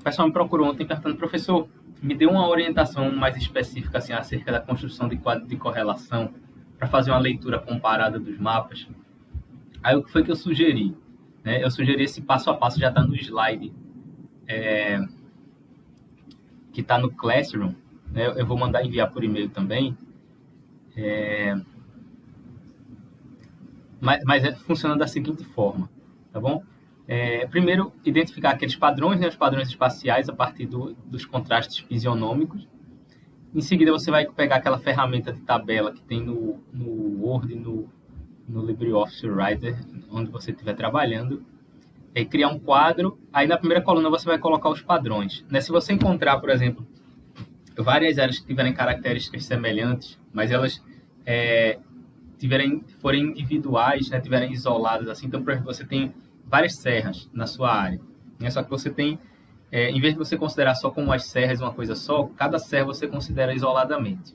pessoal me procurou ontem perguntando, professor, me deu uma orientação mais específica assim, acerca da construção de quadro de correlação para fazer uma leitura comparada dos mapas. Aí o que foi que eu sugeri? Né? Eu sugeri esse passo a passo, já está no slide que está no Classroom. Né? Eu vou mandar enviar por e-mail também. Mas funciona da seguinte forma, tá bom? Primeiro, identificar aqueles padrões, né, os padrões espaciais a partir dos contrastes fisionômicos. Em seguida, você vai pegar aquela ferramenta de tabela que tem no Word, no LibreOffice Writer, onde você estiver trabalhando, e criar um quadro. Aí, na primeira coluna, você vai colocar os padrões. Né? Se você encontrar, por exemplo, várias áreas que tiverem características semelhantes, mas elas forem individuais, né, tiverem isoladas, assim, então, por exemplo, você tem várias serras na sua área, né, só que você tem, em vez de você considerar só como as serras uma coisa só, cada serra você considera isoladamente,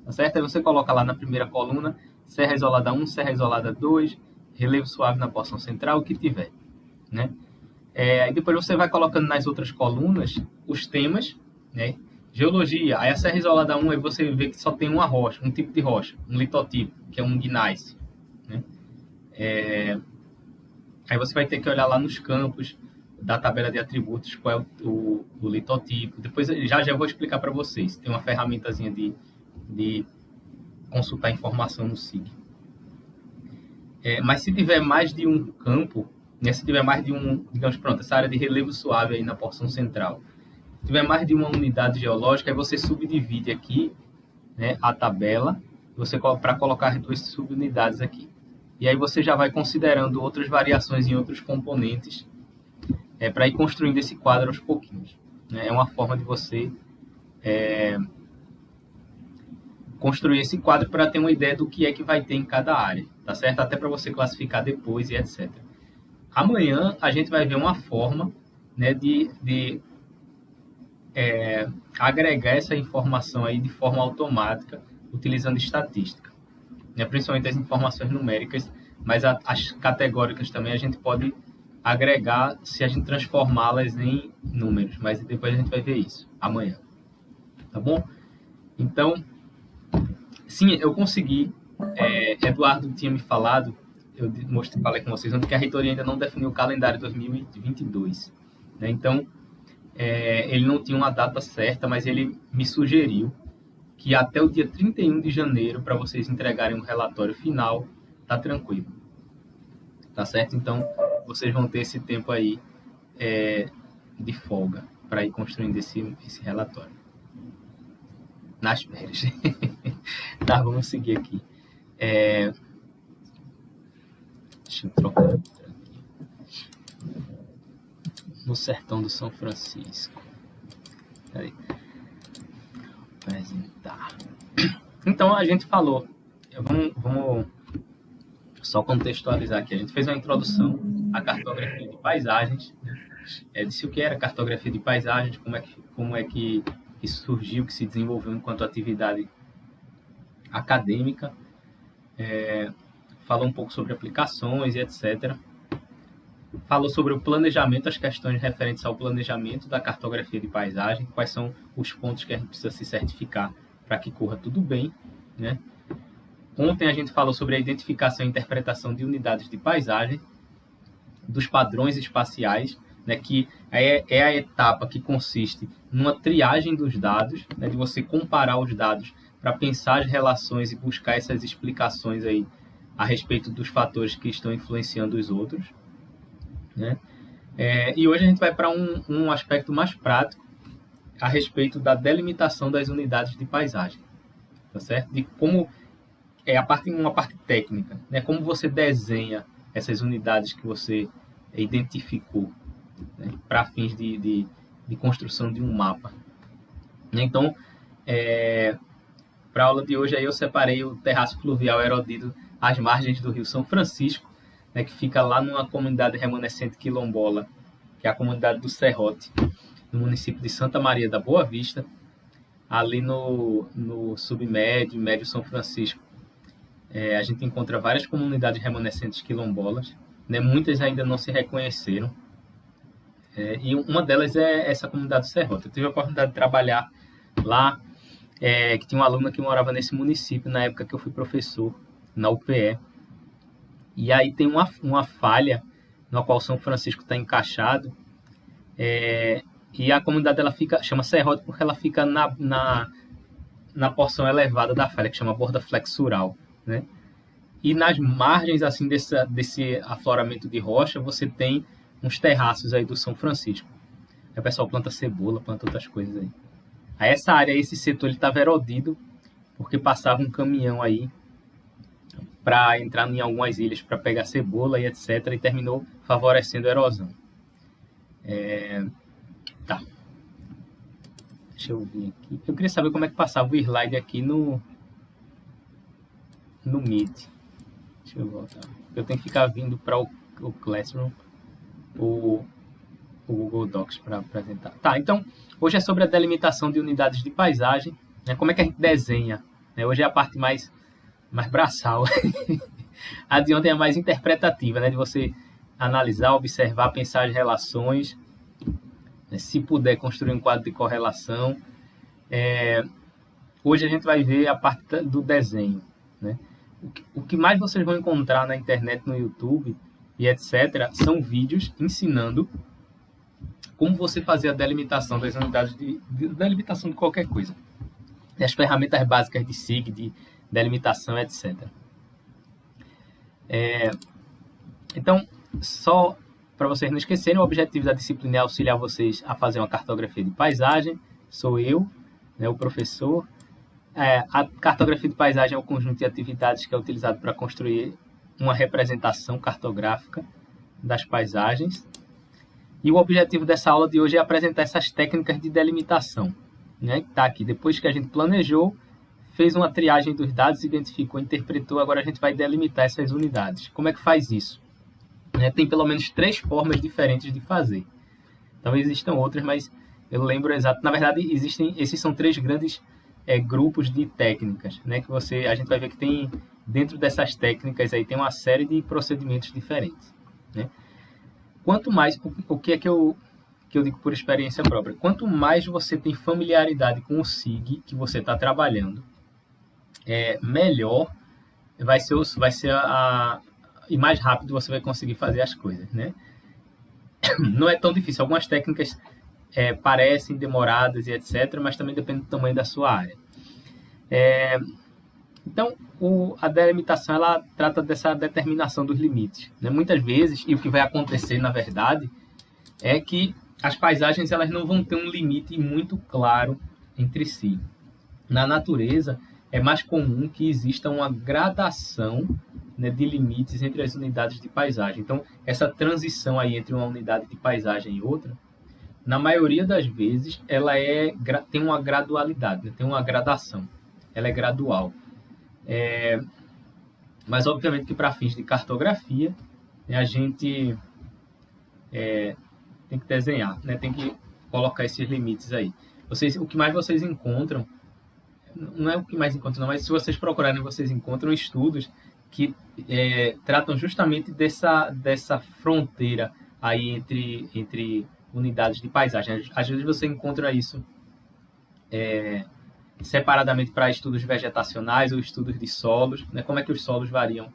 tá certo? Aí você coloca lá na primeira coluna, serra isolada 1, serra isolada 2, relevo suave na porção central, o que tiver, né? Aí depois você vai colocando nas outras colunas os temas, né? Geologia, aí a serra isolada 1, aí você vê que só tem uma rocha, um tipo de rocha, um litotipo, que é um gneiss, né? Aí você vai ter que olhar lá nos campos da tabela de atributos qual é o litotipo. Depois já vou explicar para vocês. Tem uma ferramentazinha de consultar informação no SIG. Mas se tiver mais de um campo, né, se tiver mais de digamos, pronto, essa área de relevo suave aí na porção central, se tiver mais de uma unidade geológica, aí você subdivide aqui, né, a tabela, para colocar duas subunidades aqui. E aí você já vai considerando outras variações em outros componentes para ir construindo esse quadro aos pouquinhos. Né? É uma forma de você construir esse quadro para ter uma ideia do que é que vai ter em cada área, tá certo? Até para você classificar depois e etc. Amanhã a gente vai ver uma forma, né, de agregar essa informação aí de forma automática, utilizando estatística. Né? Principalmente as informações numéricas, mas as categóricas também a gente pode agregar se a gente transformá-las em números, mas depois a gente vai ver isso amanhã, tá bom? Então, sim, eu consegui. Eduardo tinha me falado, falei com vocês, que a reitoria ainda não definiu o calendário 2022, né? Então, ele não tinha uma data certa, mas ele me sugeriu que até o dia 31 de janeiro, para vocês entregarem um relatório final, tá tranquilo. Tá certo? Então, vocês vão ter esse tempo aí de folga para ir construindo esse relatório. Nas férias. Tá, vamos seguir aqui. Deixa eu trocar aqui. No sertão do São Francisco. Peraí. Apresentar. Então, a gente falou. Vamos só contextualizar aqui. A gente fez uma introdução à cartografia de paisagens. Disse o que era cartografia de paisagens, como é que isso surgiu, que se desenvolveu enquanto atividade acadêmica. Falou um pouco sobre aplicações e etc. Falou sobre o planejamento, as questões referentes ao planejamento da cartografia de paisagem, quais são os pontos que a gente precisa se certificar para que corra tudo bem, né? Ontem a gente falou sobre a identificação e interpretação de unidades de paisagem, dos padrões espaciais, né, que é a etapa que consiste numa triagem dos dados, né, de você comparar os dados para pensar as relações e buscar essas explicações aí a respeito dos fatores que estão influenciando os outros. Né? E hoje a gente vai para um aspecto mais prático a respeito da delimitação das unidades de paisagem, tá certo? De como uma parte técnica, né? Como você desenha essas unidades que você identificou, né? Para fins de construção de um mapa. Então, para a aula de hoje aí eu separei o terraço fluvial erodido às margens do Rio São Francisco, né, que fica lá numa comunidade remanescente quilombola, que é a comunidade do Serrote, no município de Santa Maria da Boa Vista, ali no submédio, médio São Francisco. A gente encontra várias comunidades remanescentes quilombolas, né, muitas ainda não se reconheceram, E uma delas é essa comunidade do Serrote. Eu tive a oportunidade de trabalhar lá, que tinha uma aluna que morava nesse município na época que eu fui professor, na UPE. E aí tem uma falha na qual São Francisco está encaixado, e a comunidade ela chama Serrote porque ela fica na porção elevada da falha, que chama borda flexural, né? E nas margens assim desse afloramento de rocha, você tem uns terraços aí do São Francisco. Aí o pessoal planta cebola, planta outras coisas aí. Aí essa área, esse setor, ele estava erodido, porque passava um caminhão aí para entrar em algumas ilhas para pegar cebola e etc. E terminou favorecendo a erosão. Tá. Deixa eu ver aqui. Eu queria saber como é que passava o slide aqui no Meet. Deixa eu voltar. Eu tenho que ficar vindo para o Classroom, o Google Docs para apresentar. Tá, então, hoje é sobre a delimitação de unidades de paisagem, né? Como é que a gente desenha, né? Hoje é a parte mais braçal. A de ontem é mais interpretativa, né? De você analisar, observar, pensar as relações, né? Se puder construir um quadro de correlação. Hoje a gente vai ver a parte do desenho, né? O que mais vocês vão encontrar na internet, no YouTube e etc., são vídeos ensinando como você fazer a delimitação das unidades delimitação de qualquer coisa. E as ferramentas básicas de SIG, de delimitação, etc. Então, só para vocês não esquecerem, o objetivo da disciplina é auxiliar vocês a fazer uma cartografia de paisagem. Sou eu, né, o professor. A cartografia de paisagem é um conjunto de atividades que é utilizado para construir uma representação cartográfica das paisagens. E o objetivo dessa aula de hoje é apresentar essas técnicas de delimitação, né? Tá aqui. Depois que a gente planejou, fez uma triagem dos dados, identificou, interpretou, agora a gente vai delimitar essas unidades. Como é que faz isso? Tem pelo menos 3 formas diferentes de fazer. Talvez existam outras, mas eu lembro exato. Na verdade, esses são 3 grandes grupos de técnicas, né? Que a gente vai ver que tem dentro dessas técnicas aí tem uma série de procedimentos diferentes, né? Quanto mais, o que é que eu digo por experiência própria, quanto mais você tem familiaridade com o SIG que você está trabalhando, melhor vai ser e mais rápido você vai conseguir fazer as coisas, né? Não é tão difícil. Algumas técnicas parecem demoradas e etc., mas também depende do tamanho da sua área. Então, a delimitação ela trata dessa determinação dos limites, né? Muitas vezes, e o que vai acontecer, na verdade, é que as paisagens elas não vão ter um limite muito claro entre si. Na natureza, é mais comum que exista uma gradação, né, de limites entre as unidades de paisagem. Então, essa transição aí entre uma unidade de paisagem e outra, na maioria das vezes, ela tem uma gradualidade, né? Tem uma gradação. Ela é gradual. Mas, obviamente, que para fins de cartografia, né, a gente tem que desenhar, né? Tem que colocar esses limites aí. O que mais vocês encontram, não é o que mais encontram, não, mas se vocês procurarem, vocês encontram estudos que tratam justamente dessa fronteira aí entre unidades de paisagem. Às vezes você encontra isso separadamente para estudos vegetacionais ou estudos de solos, né? Como é que os solos variam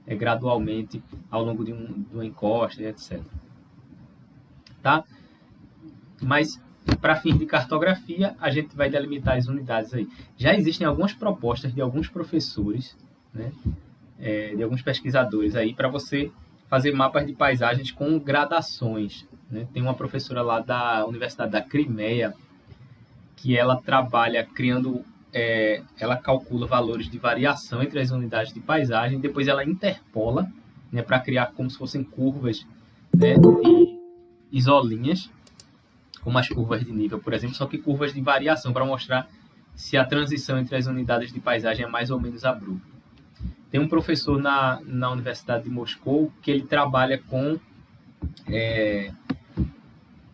gradualmente ao longo de uma encosta, etc. Tá? Mas, para fins de cartografia, a gente vai delimitar as unidades aí. Já existem algumas propostas de alguns professores, né? De alguns pesquisadores aí, para você fazer mapas de paisagens com gradações, né? Tem uma professora lá da Universidade da Crimeia que ela trabalha criando, ela calcula valores de variação entre as unidades de paisagem, depois ela interpola, né, para criar como se fossem curvas, né, de isolinhas, como as curvas de nível, por exemplo, só que curvas de variação, para mostrar se a transição entre as unidades de paisagem é mais ou menos abrupta. Tem um professor na Universidade de Moscou que ele trabalha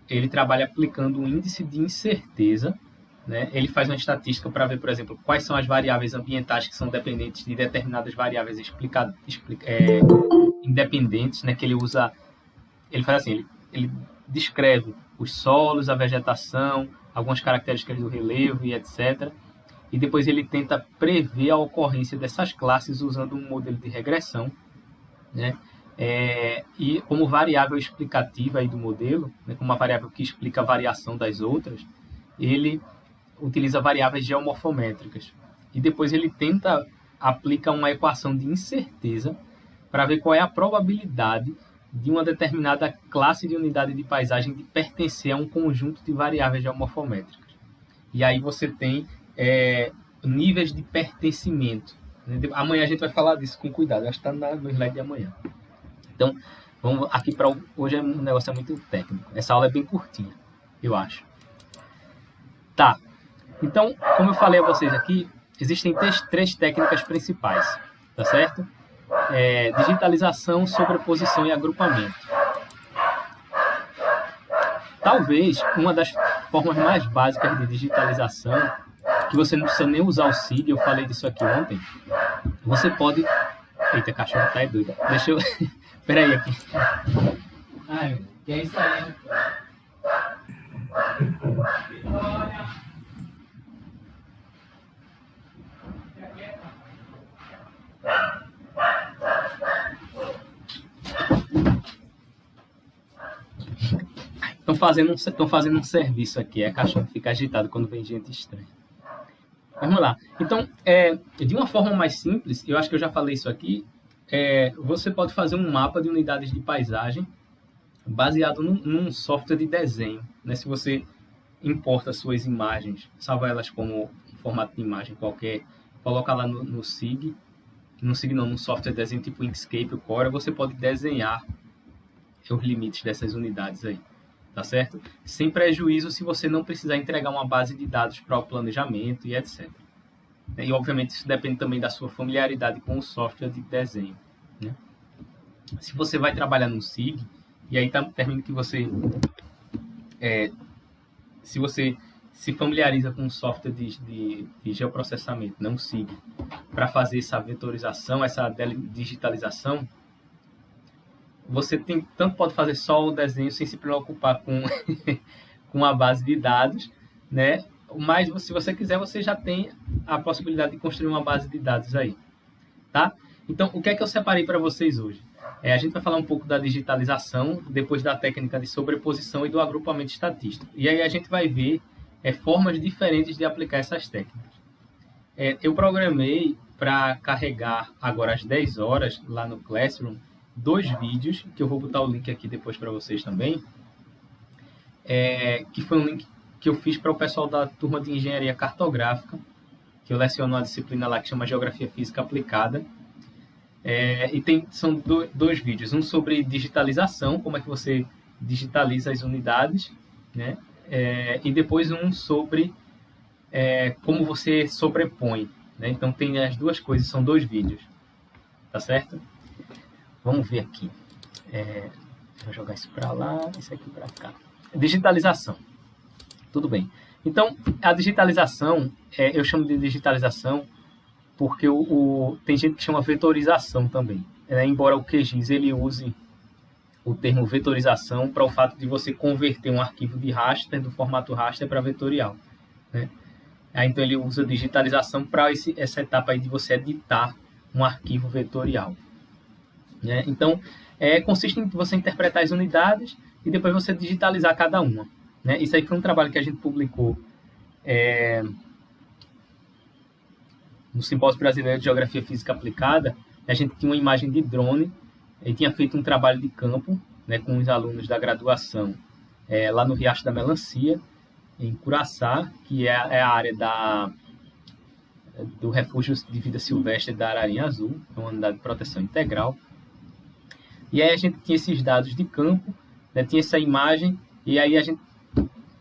ele trabalha aplicando um índice de incerteza, né? Ele faz uma estatística para ver, por exemplo, quais são as variáveis ambientais que são dependentes de determinadas variáveis independentes, né? Que ele usa. Ele faz assim, ele descreve os solos, a vegetação, algumas características do relevo e etc. E depois ele tenta prever a ocorrência dessas classes usando um modelo de regressão, né? E como variável explicativa aí do modelo, né, como uma variável que explica a variação das outras, ele utiliza variáveis geomorfométricas. E depois ele tenta aplicar uma equação de incerteza para ver qual é a probabilidade de uma determinada classe de unidade de paisagem de pertencer a um conjunto de variáveis geomorfométricas. E aí você tem níveis de pertencimento. Amanhã a gente vai falar disso com cuidado, acho que está no slide de amanhã. Então, vamos aqui para hoje, o negócio é muito técnico. Essa aula é bem curtinha, eu acho. Tá. Então, como eu falei a vocês aqui, existem três técnicas principais, tá certo? Digitalização, sobreposição e agrupamento. Talvez uma das formas mais básicas de digitalização, que você não precisa nem usar o SIG, eu falei disso aqui ontem, você pode... Eita, cachorro tá doido. Deixa eu... Peraí aqui. Ai, que é isso aí? Estão fazendo um serviço aqui. A cachorro fica agitado quando vem gente estranha. Vamos lá. Então, de uma forma mais simples, eu acho que eu já falei isso aqui, você pode fazer um mapa de unidades de paisagem baseado num software de desenho, né? Se você importa suas imagens, salva elas como um formato de imagem qualquer, coloca lá no SIG, num software de desenho tipo Inkscape ou Corel, você pode desenhar os limites dessas unidades aí, tá certo? Sem prejuízo se você não precisar entregar uma base de dados para o planejamento e etc. E, obviamente, isso depende também da sua familiaridade com o software de desenho, né? Se você vai trabalhar no SIG, e aí termina que você... se você se familiariza com o software de geoprocessamento, não SIG, para fazer essa vetorização, essa digitalização, você tanto pode fazer só o desenho sem se preocupar com a base de dados, né? Mas se você quiser, você já tem a possibilidade de construir uma base de dados aí, tá? Então, o que é que eu separei para vocês hoje? A gente vai falar um pouco da digitalização, depois da técnica de sobreposição e do agrupamento estatístico. E aí a gente vai ver formas diferentes de aplicar essas técnicas. Eu programei para carregar agora às 10 horas, lá no Classroom, 2 vídeos, que eu vou botar o link aqui depois para vocês também, que foi um link que eu fiz para o pessoal da turma de Engenharia Cartográfica, que eu leciono uma disciplina lá que chama Geografia Física Aplicada. São dois vídeos, um sobre digitalização, como é que você digitaliza as unidades, né? E depois um sobre como você sobrepõe, né? Então tem as duas coisas, são 2 vídeos, tá certo? Vamos ver aqui. Vou jogar isso para lá, isso aqui para cá. Digitalização. Tudo bem. Então, a digitalização, eu chamo de digitalização porque tem gente que chama vetorização também. Embora o QGIS ele use o termo vetorização para o fato de você converter um arquivo de raster, do formato raster, para vetorial, né? Então, ele usa digitalização para essa etapa aí de você editar um arquivo vetorial, né? Então, consiste em você interpretar as unidades e depois você digitalizar cada uma, né? Isso aí foi um trabalho que a gente publicou no Simpósio Brasileiro de Geografia Física Aplicada. A gente tinha uma imagem de drone e tinha feito um trabalho de campo, né, com os alunos da graduação lá no Riacho da Melancia, em Curaçá, que é a área do Refúgio de Vida Silvestre da Ararinha Azul, é uma unidade de proteção integral. E aí a gente tinha esses dados de campo, né, tinha essa imagem, e aí a gente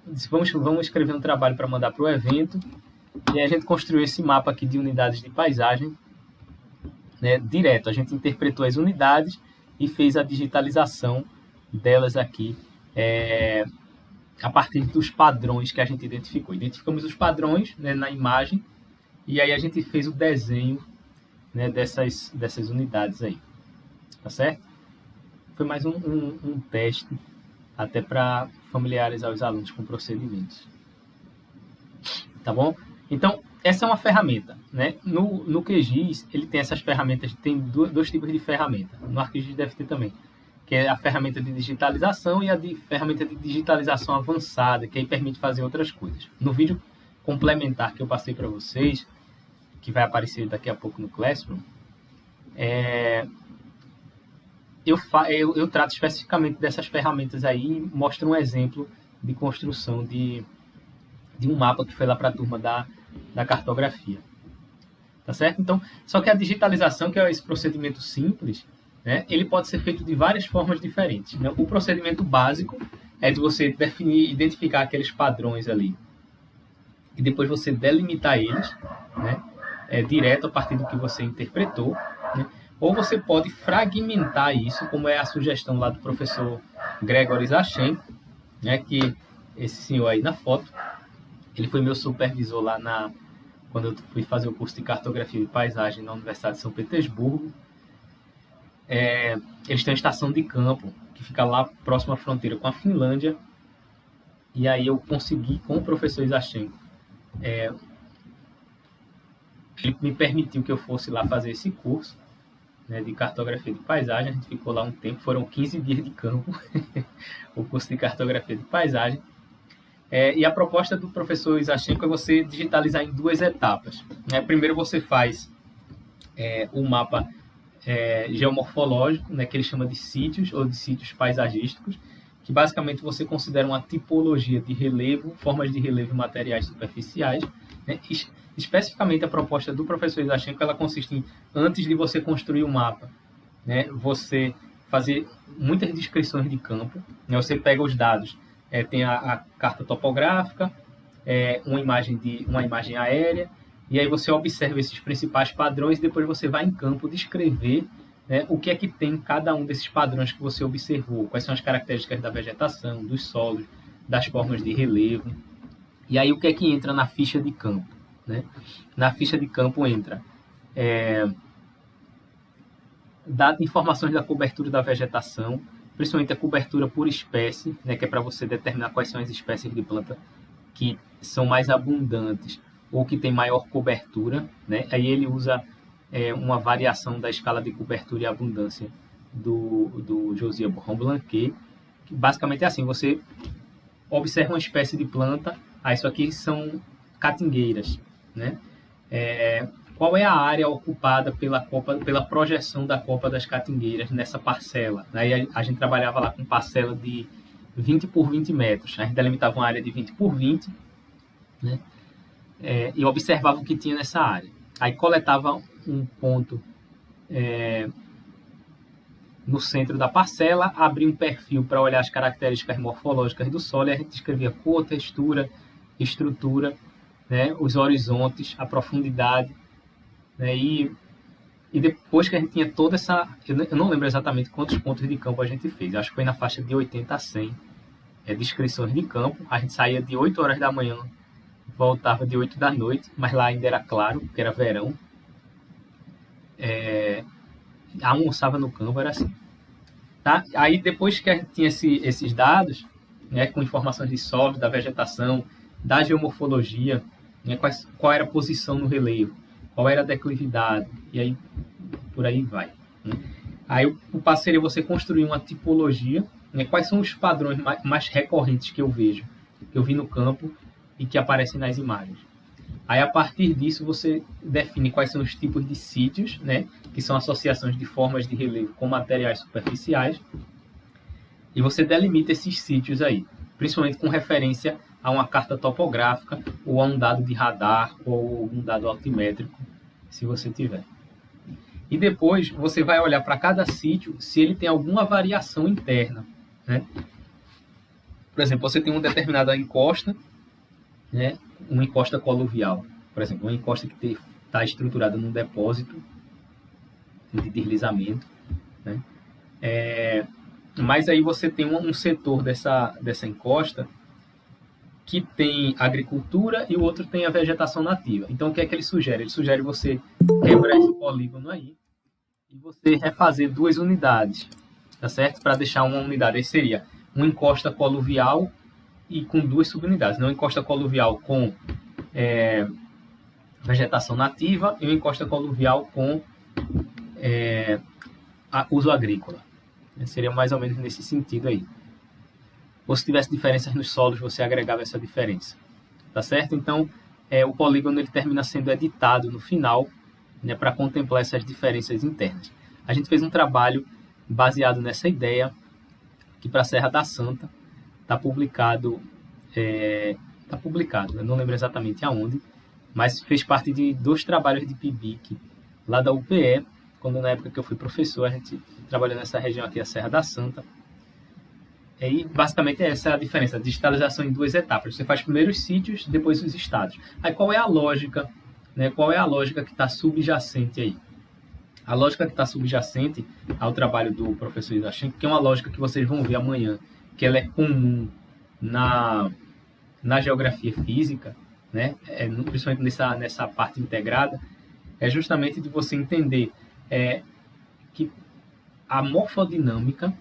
disse, vamos escrever um trabalho para mandar para o evento. E aí a gente construiu esse mapa aqui de unidades de paisagem, né, direto. A gente interpretou as unidades e fez a digitalização delas aqui a partir dos padrões que a gente identificou. Identificamos os padrões, né, na imagem e aí a gente fez o desenho, né, dessas unidades aí. Tá certo? Foi mais um teste até para familiarizar os alunos com procedimentos. Tá bom? Então, essa é uma ferramenta, né? No QGIS, ele tem essas ferramentas, tem dois tipos de ferramenta. No ArcGIS deve ter também, que é a ferramenta de digitalização e a ferramenta de digitalização avançada, que aí permite fazer outras coisas. No vídeo complementar que eu passei para vocês, que vai aparecer daqui a pouco no Classroom, eu trato especificamente dessas ferramentas aí e mostro um exemplo de construção de um mapa que foi lá para a turma da cartografia. Tá certo? Então, só que a digitalização, que é esse procedimento simples, né, ele pode ser feito de várias formas diferentes. Né? O procedimento básico é de você definir, identificar aqueles padrões ali e depois você delimitar eles, né, direto a partir do que você interpretou, né? Ou você pode fragmentar isso, como é a sugestão lá do professor Gregory Zachenko, né, que esse senhor aí na foto, ele foi meu supervisor lá quando eu fui fazer o curso de cartografia e paisagem na Universidade de São Petersburgo. Eles têm uma estação de campo que fica lá próximo à fronteira com a Finlândia. E aí eu consegui, com o professor Zachenko, ele me permitiu que eu fosse lá fazer esse curso, né, de cartografia de paisagem. A gente ficou lá um tempo, foram 15 dias de campo, o curso de cartografia de paisagem. E a proposta do professor Zachenko é você digitalizar em 2 etapas. Né? Primeiro você faz o mapa geomorfológico, né, que ele chama de sítios ou de sítios paisagísticos, que basicamente você considera uma tipologia de relevo, formas de relevo e materiais superficiais. Né? Especificamente a proposta do professor Zachenko, ela consiste em, antes de você construir o mapa, né, você fazer muitas descrições de campo. Né? Você pega os dados, tem a carta topográfica, uma imagem aérea, e aí você observa esses principais padrões e depois você vai em campo descrever, né, o que é que tem cada um desses padrões que você observou, quais são as características da vegetação, dos solos, das formas de relevo. E aí o que é que entra na ficha de campo? Né? Na ficha de campo entra informações da cobertura da vegetação, principalmente a cobertura por espécie, né, que é para você determinar quais são as espécies de planta que são mais abundantes ou que tem maior cobertura. Né? Aí ele usa uma variação da escala de cobertura e abundância do Josias Borrand-Blanquet, que basicamente é assim: você observa uma espécie de planta, isso aqui são catingueiras, né? Qual é a área ocupada pela projeção da copa das catingueiras nessa parcela? Aí a gente trabalhava lá com parcela de 20 por 20 metros. A gente delimitava uma área de 20 por 20, né? E observava o que tinha nessa área. Aí coletava um ponto no centro da parcela, abria um perfil para olhar as características morfológicas do solo, e a gente descrevia cor, textura, estrutura, né, os horizontes, a profundidade, né, e depois que a gente tinha toda essa... Eu não lembro exatamente quantos pontos de campo a gente fez, acho que foi na faixa de 80 a 100 descrições de campo. A gente saía de 8 horas da manhã, voltava de 8 da noite, mas lá ainda era claro, porque era verão. Almoçava no campo, era assim. Tá? Aí depois que a gente tinha esses dados, né, com informações de solo, da vegetação, da geomorfologia, né, qual era a posição no relevo, qual era a declividade, e aí por aí vai. Né? Aí o passo seria você construir uma tipologia, né, quais são os padrões mais recorrentes que eu vejo, que eu vi no campo e que aparecem nas imagens. Aí, a partir disso, você define quais são os tipos de sítios, né, que são associações de formas de relevo com materiais superficiais, e você delimita esses sítios aí, principalmente com referência a uma carta topográfica ou a um dado de radar ou um dado altimétrico, se você tiver. E depois você vai olhar para cada sítio se ele tem alguma variação interna. Né? Por exemplo, você tem uma determinada encosta, né, uma encosta coluvial, por exemplo, uma encosta que está estruturada num depósito de deslizamento, né? Mas aí você tem um setor dessa encosta que tem agricultura e o outro tem a vegetação nativa. Então, o que é que ele sugere? Ele sugere você quebrar esse polígono aí e você refazer 2 unidades, tá certo? Para deixar uma unidade, aí seria uma encosta coluvial e com 2 subunidades, uma encosta coluvial com vegetação nativa e uma encosta coluvial com uso agrícola. Seria mais ou menos nesse sentido aí. Ou se tivesse diferenças nos solos, você agregava essa diferença. Tá certo? Então, o polígono ele termina sendo editado no final, né, para contemplar essas diferenças internas. A gente fez um trabalho baseado nessa ideia, que para a Serra da Santa está publicado, eu não lembro exatamente aonde, mas fez parte de 2 trabalhos de PIBIC lá da UPE, quando na época que eu fui professor, a gente trabalhou nessa região aqui, a Serra da Santa. E basicamente essa é a diferença, a digitalização em 2 etapas. Você faz primeiro os sítios, depois os estados. Aí qual é a lógica, né? Qual é a lógica que está subjacente aí? A lógica que está subjacente ao trabalho do professor Isachenko, que é uma lógica que vocês vão ver amanhã, que ela é comum na geografia física, né? Principalmente nessa parte integrada, é justamente de você entender que a morfodinâmica,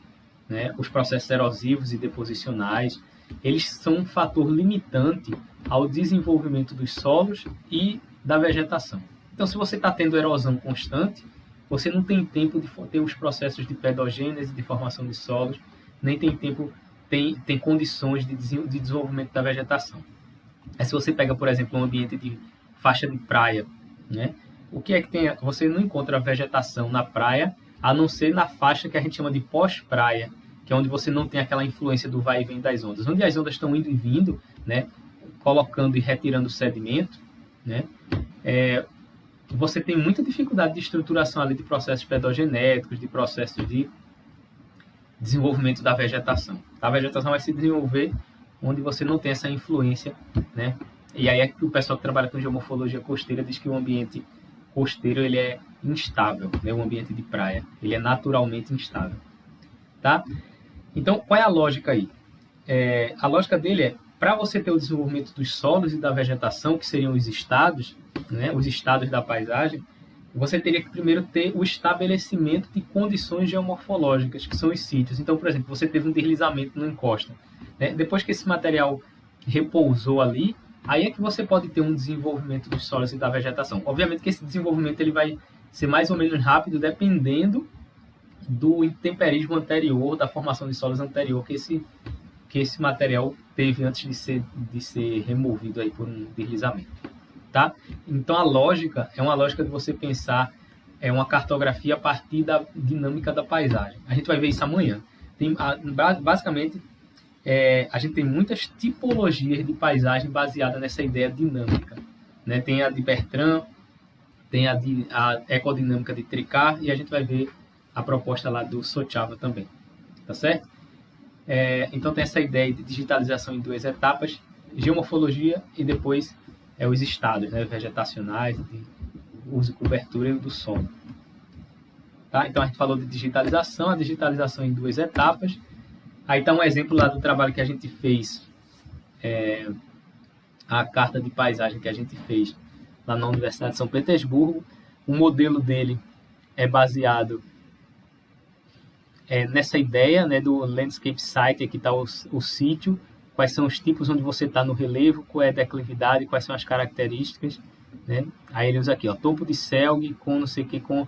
né, os processos erosivos e deposicionais, eles são um fator limitante ao desenvolvimento dos solos e da vegetação. Então, se você está tendo erosão constante, você não tem tempo de ter os processos de pedogênese, de formação de solos, nem tem tempo, tem condições de desenvolvimento da vegetação. Se você pega, por exemplo, um ambiente de faixa de praia, né, o que é que tem? Você não encontra vegetação na praia, a não ser na faixa que a gente chama de pós-praia, que é onde você não tem aquela influência do vai e vem das ondas. Onde as ondas estão indo e vindo, né, colocando e retirando sedimento, né, você tem muita dificuldade de estruturação ali de processos pedogenéticos, de processos de desenvolvimento da vegetação. A vegetação vai se desenvolver onde você não tem essa influência, né? E aí é que o pessoal que trabalha com geomorfologia costeira diz que o ambiente costeiro ele é instável, né? O ambiente de praia ele é naturalmente instável, tá? Então, qual é a lógica aí? A lógica dele é, para você ter o desenvolvimento dos solos e da vegetação, que seriam os estados, né, os estados da paisagem, você teria que primeiro ter o estabelecimento de condições geomorfológicas, que são os sítios. Então, por exemplo, você teve um deslizamento na encosta, né? Depois que esse material repousou ali, aí é que você pode ter um desenvolvimento dos solos e da vegetação. Obviamente que esse desenvolvimento ele vai ser mais ou menos rápido, dependendo do intemperismo anterior, da formação de solos anterior que esse material teve antes de ser removido aí por um deslizamento, tá? Então a lógica é uma lógica de você pensar uma cartografia a partir da dinâmica da paisagem. A gente vai ver isso amanhã. Basicamente, a gente tem muitas tipologias de paisagem baseada nessa ideia dinâmica, né? Tem a de Bertrand, tem a ecodinâmica de Tricard, e a gente vai ver a proposta lá do Sochava também, tá certo? Então tem essa ideia de digitalização em 2 etapas, geomorfologia e depois os estados, né, vegetacionais, de uso e cobertura do solo. Tá? Então a gente falou de digitalização, a digitalização em 2 etapas. Aí está um exemplo lá do trabalho que a gente fez, a carta de paisagem que a gente fez lá na Universidade de São Petersburgo. O modelo dele é baseado nessa ideia, né, do landscape site. Aqui está o sítio, quais são os tipos onde você está no relevo, qual é a declividade, quais são as características, né? Aí ele usa aqui, ó, topo de selg com não sei o que, com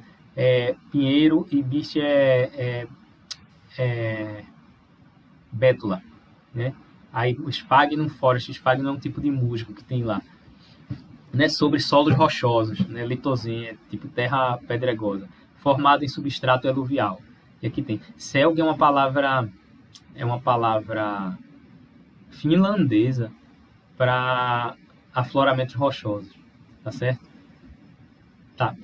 pinheiro e bicho bétula, né? Aí o Sphagnum forest, Sphagnum é um tipo de musgo que tem lá, né? Sobre solos rochosos, né? Litosem, tipo terra pedregosa, formado em substrato eluvial. E aqui tem selg, é uma palavra finlandesa para afloramentos rochosos, tá certo? Tá.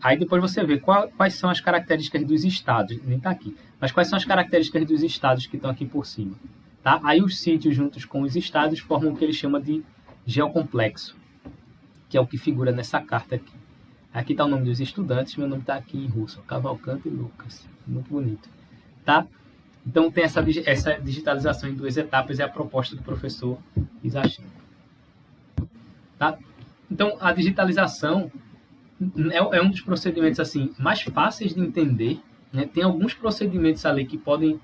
Aí depois você vê quais são as características dos estados, nem tá aqui, mas quais são as características dos estados que estão aqui por cima, tá? Aí os sítios juntos com os estados formam o que ele chama de geocomplexo, que é o que figura nessa carta aqui. Aqui está o nome dos estudantes, meu nome está aqui em russo, Cavalcante e Lucas, muito bonito, tá? Então tem essa digitalização em 2 etapas, é a proposta do professor Isachenko, tá? Então a digitalização é um dos procedimentos assim mais fáceis de entender, né? Tem alguns procedimentos ali que podem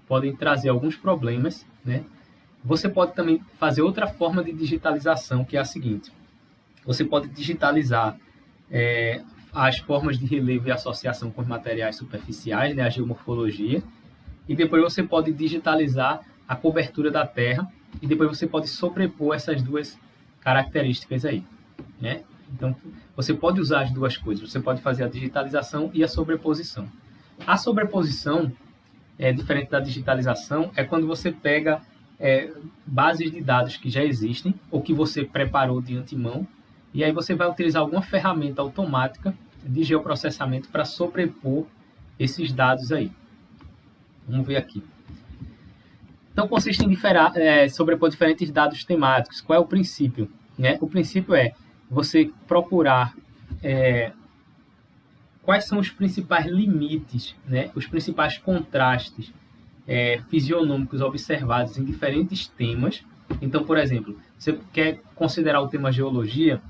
podem trazer alguns problemas, né? Você pode também fazer outra forma de digitalização, que é a seguinte: você pode digitalizar as formas de relevo e associação com os materiais superficiais, né, a geomorfologia, e depois você pode digitalizar a cobertura da Terra, e depois você pode sobrepor essas duas características aí, né? Então, você pode usar as duas coisas, você pode fazer a digitalização e a sobreposição. A sobreposição, diferente da digitalização, é quando você pega bases de dados que já existem, ou que você preparou de antemão, e aí você vai utilizar alguma ferramenta automática de geoprocessamento para sobrepor esses dados aí. Vamos ver aqui. Então, consiste em sobrepor diferentes dados temáticos. Qual é o princípio? O princípio é você procurar quais são os principais limites, né, os principais contrastes fisionômicos observados em diferentes temas. Então, por exemplo, você quer considerar o tema geologia,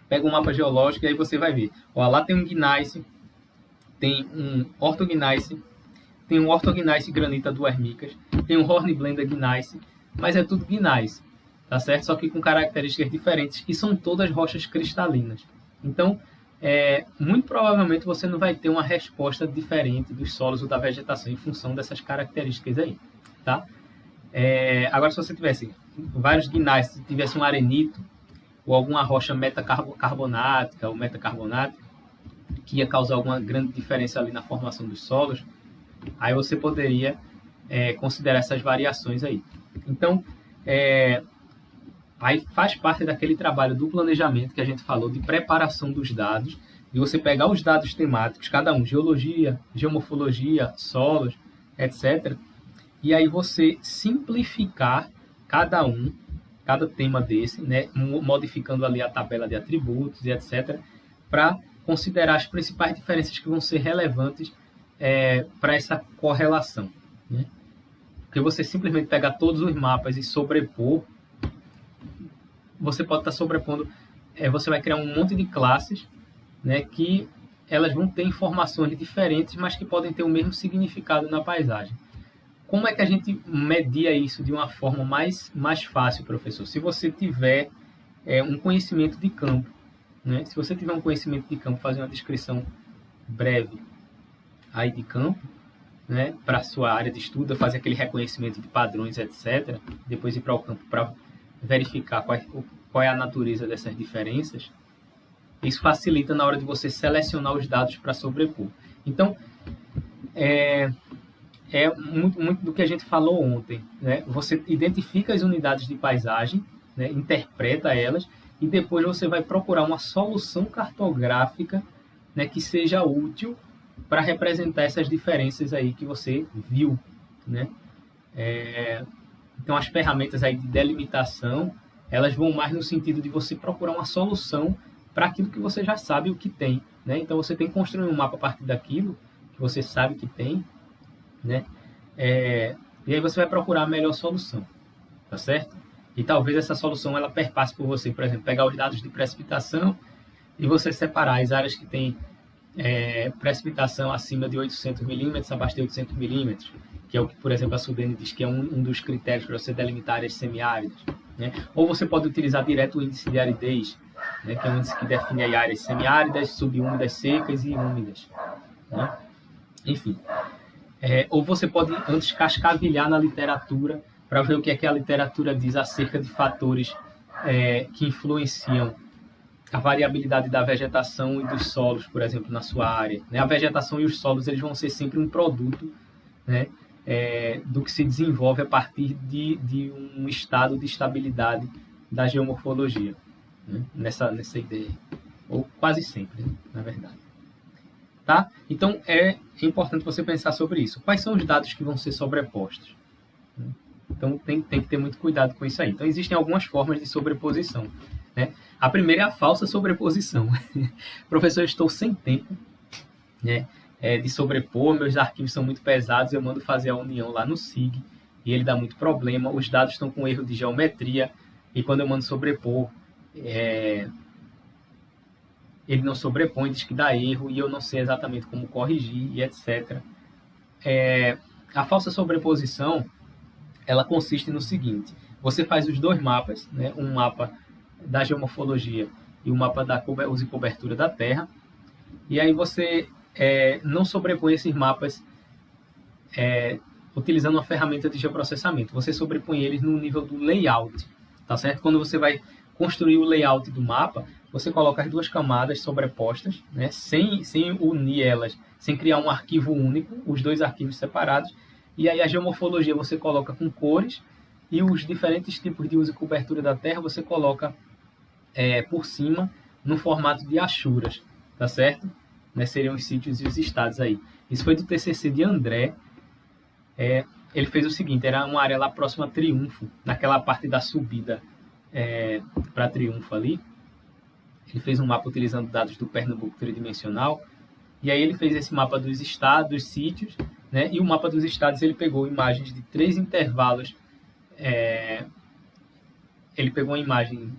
pega um mapa geológico e aí você vai ver. Ó, lá tem um gneiss, tem um orthogneiss, tem um orthogneiss granita do Hermicas, tem um hornblenda gneiss, mas é tudo gneiss, tá certo? Só que com características diferentes e são todas rochas cristalinas. Então, muito provavelmente você não vai ter uma resposta diferente dos solos ou da vegetação em função dessas características aí, tá? Agora, se você tivesse vários gneiss, se tivesse um arenito ou alguma rocha metacarbonática ou metacarbonática, que ia causar alguma grande diferença ali na formação dos solos, aí você poderia considerar essas variações aí. Então, aí faz parte daquele trabalho do planejamento que a gente falou, de preparação dos dados, de você pegar os dados temáticos, cada um, geologia, geomorfologia, solos, etc., e aí você simplificar cada tema desse, né, modificando ali a tabela de atributos e etc., para considerar as principais diferenças que vão ser relevantes para essa correlação, né? Porque você simplesmente pegar todos os mapas e sobrepor, você pode estar sobrepondo, você vai criar um monte de classes, né, que elas vão ter informações diferentes, mas que podem ter o mesmo significado na paisagem. Como é que a gente media isso de uma forma mais fácil, professor? Se você tiver um conhecimento de campo, né? Se você tiver um conhecimento de campo, fazer uma descrição breve aí de campo, né, para a sua área de estudo, fazer aquele reconhecimento de padrões, etc., depois ir para o campo para verificar qual é a natureza dessas diferenças, isso facilita na hora de você selecionar os dados para sobrepor. Então, muito do que a gente falou ontem, né? Você identifica as unidades de paisagem, né, interpreta elas, e depois você vai procurar uma solução cartográfica, né, que seja útil para representar essas diferenças aí que você viu, né? Então, as ferramentas aí de delimitação, elas vão mais no sentido de você procurar uma solução para aquilo que você já sabe o que tem, né? Então, você tem que construir um mapa a partir daquilo que você sabe que tem, né? E aí você vai procurar a melhor solução, tá certo? E talvez essa solução ela perpasse por você, por exemplo, pegar os dados de precipitação e você separar as áreas que têm precipitação acima de 800 milímetros, abaixo de 800 milímetros, que é o que, por exemplo, a Sudene diz que é um dos critérios para você delimitar áreas semiáridas, né? Ou você pode utilizar direto o índice de aridez, né, que é um índice que define aí áreas semiáridas, subúmidas, secas e úmidas, né? Enfim. Ou você pode antes cascavilhar na literatura para ver o que é que a literatura diz acerca de fatores que influenciam a variabilidade da vegetação e dos solos, por exemplo, na sua área, né? A vegetação e os solos eles vão ser sempre um produto, né, do que se desenvolve a partir de um estado de estabilidade da geomorfologia, né? Nessa ideia, ou quase sempre, né, na verdade. Tá? Então, é importante você pensar sobre isso. Quais são os dados que vão ser sobrepostos? Então, tem que ter muito cuidado com isso aí. Então, existem algumas formas de sobreposição, né? A primeira é a falsa sobreposição. Professor, eu estou sem tempo, né, de sobrepor, meus arquivos são muito pesados, eu mando fazer a união lá no SIG, e ele dá muito problema, os dados estão com erro de geometria, e quando eu mando sobrepor, ele não sobrepõe, diz que dá erro, e eu não sei exatamente como corrigir, e etc. A falsa sobreposição, ela consiste no seguinte: você faz os dois mapas, né, um mapa da geomorfologia e um mapa da uso e cobertura da Terra, e aí você não sobrepõe esses mapas utilizando uma ferramenta de geoprocessamento. Você sobrepõe eles no nível do layout, tá certo? Quando você vai construir o layout do mapa, você coloca as duas camadas sobrepostas, né, sem unir elas, sem criar um arquivo único, os dois arquivos separados, e aí a geomorfologia você coloca com cores, e os diferentes tipos de uso e cobertura da Terra você coloca por cima, no formato de achuras, tá certo? Né, seriam os sítios e os estados aí. Isso foi do TCC de André. Ele fez o seguinte: era uma área lá próxima a Triunfo, naquela parte da subida para Triunfo ali. Ele fez um mapa utilizando dados do Pernambuco tridimensional, e aí ele fez esse mapa dos estados, dos sítios, né? E o mapa dos estados ele pegou imagens de 3 intervalos. Ele pegou uma imagem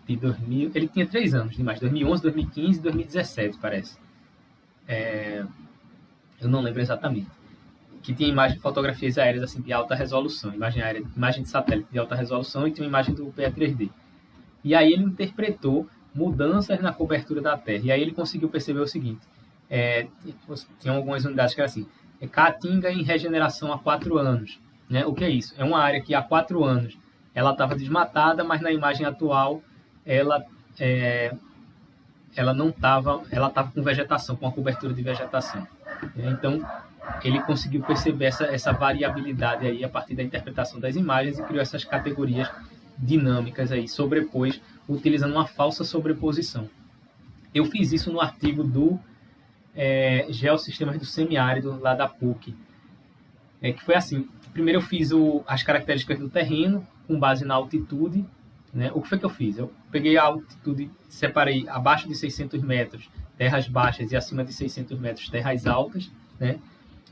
de 2000, ele tinha 3 anos de imagem, 2011, 2015 e 2017, parece. Eu não lembro exatamente. Que tinha imagem de fotografias aéreas assim, de alta resolução, imagem aérea, imagem de satélite de alta resolução, e tinha uma imagem do PE3D. E aí ele interpretou mudanças na cobertura da Terra. E aí ele conseguiu perceber o seguinte: tinha algumas unidades que eram assim, Caatinga em regeneração há 4 anos. Né? O que é isso? É uma área que há 4 anos ela estava desmatada, mas na imagem atual ela não estava, ela estava com vegetação, com uma cobertura de vegetação. Então ele conseguiu perceber essa variabilidade aí a partir da interpretação das imagens e criou essas categorias dinâmicas aí, sobrepôs, utilizando uma falsa sobreposição. Eu fiz isso no artigo do Geossistemas do Semiárido, lá da PUC, que foi assim: primeiro eu fiz as características do terreno, com base na altitude, né? O que foi que eu fiz? Eu peguei a altitude, separei abaixo de 600 metros, terras baixas, e acima de 600 metros, terras altas, né?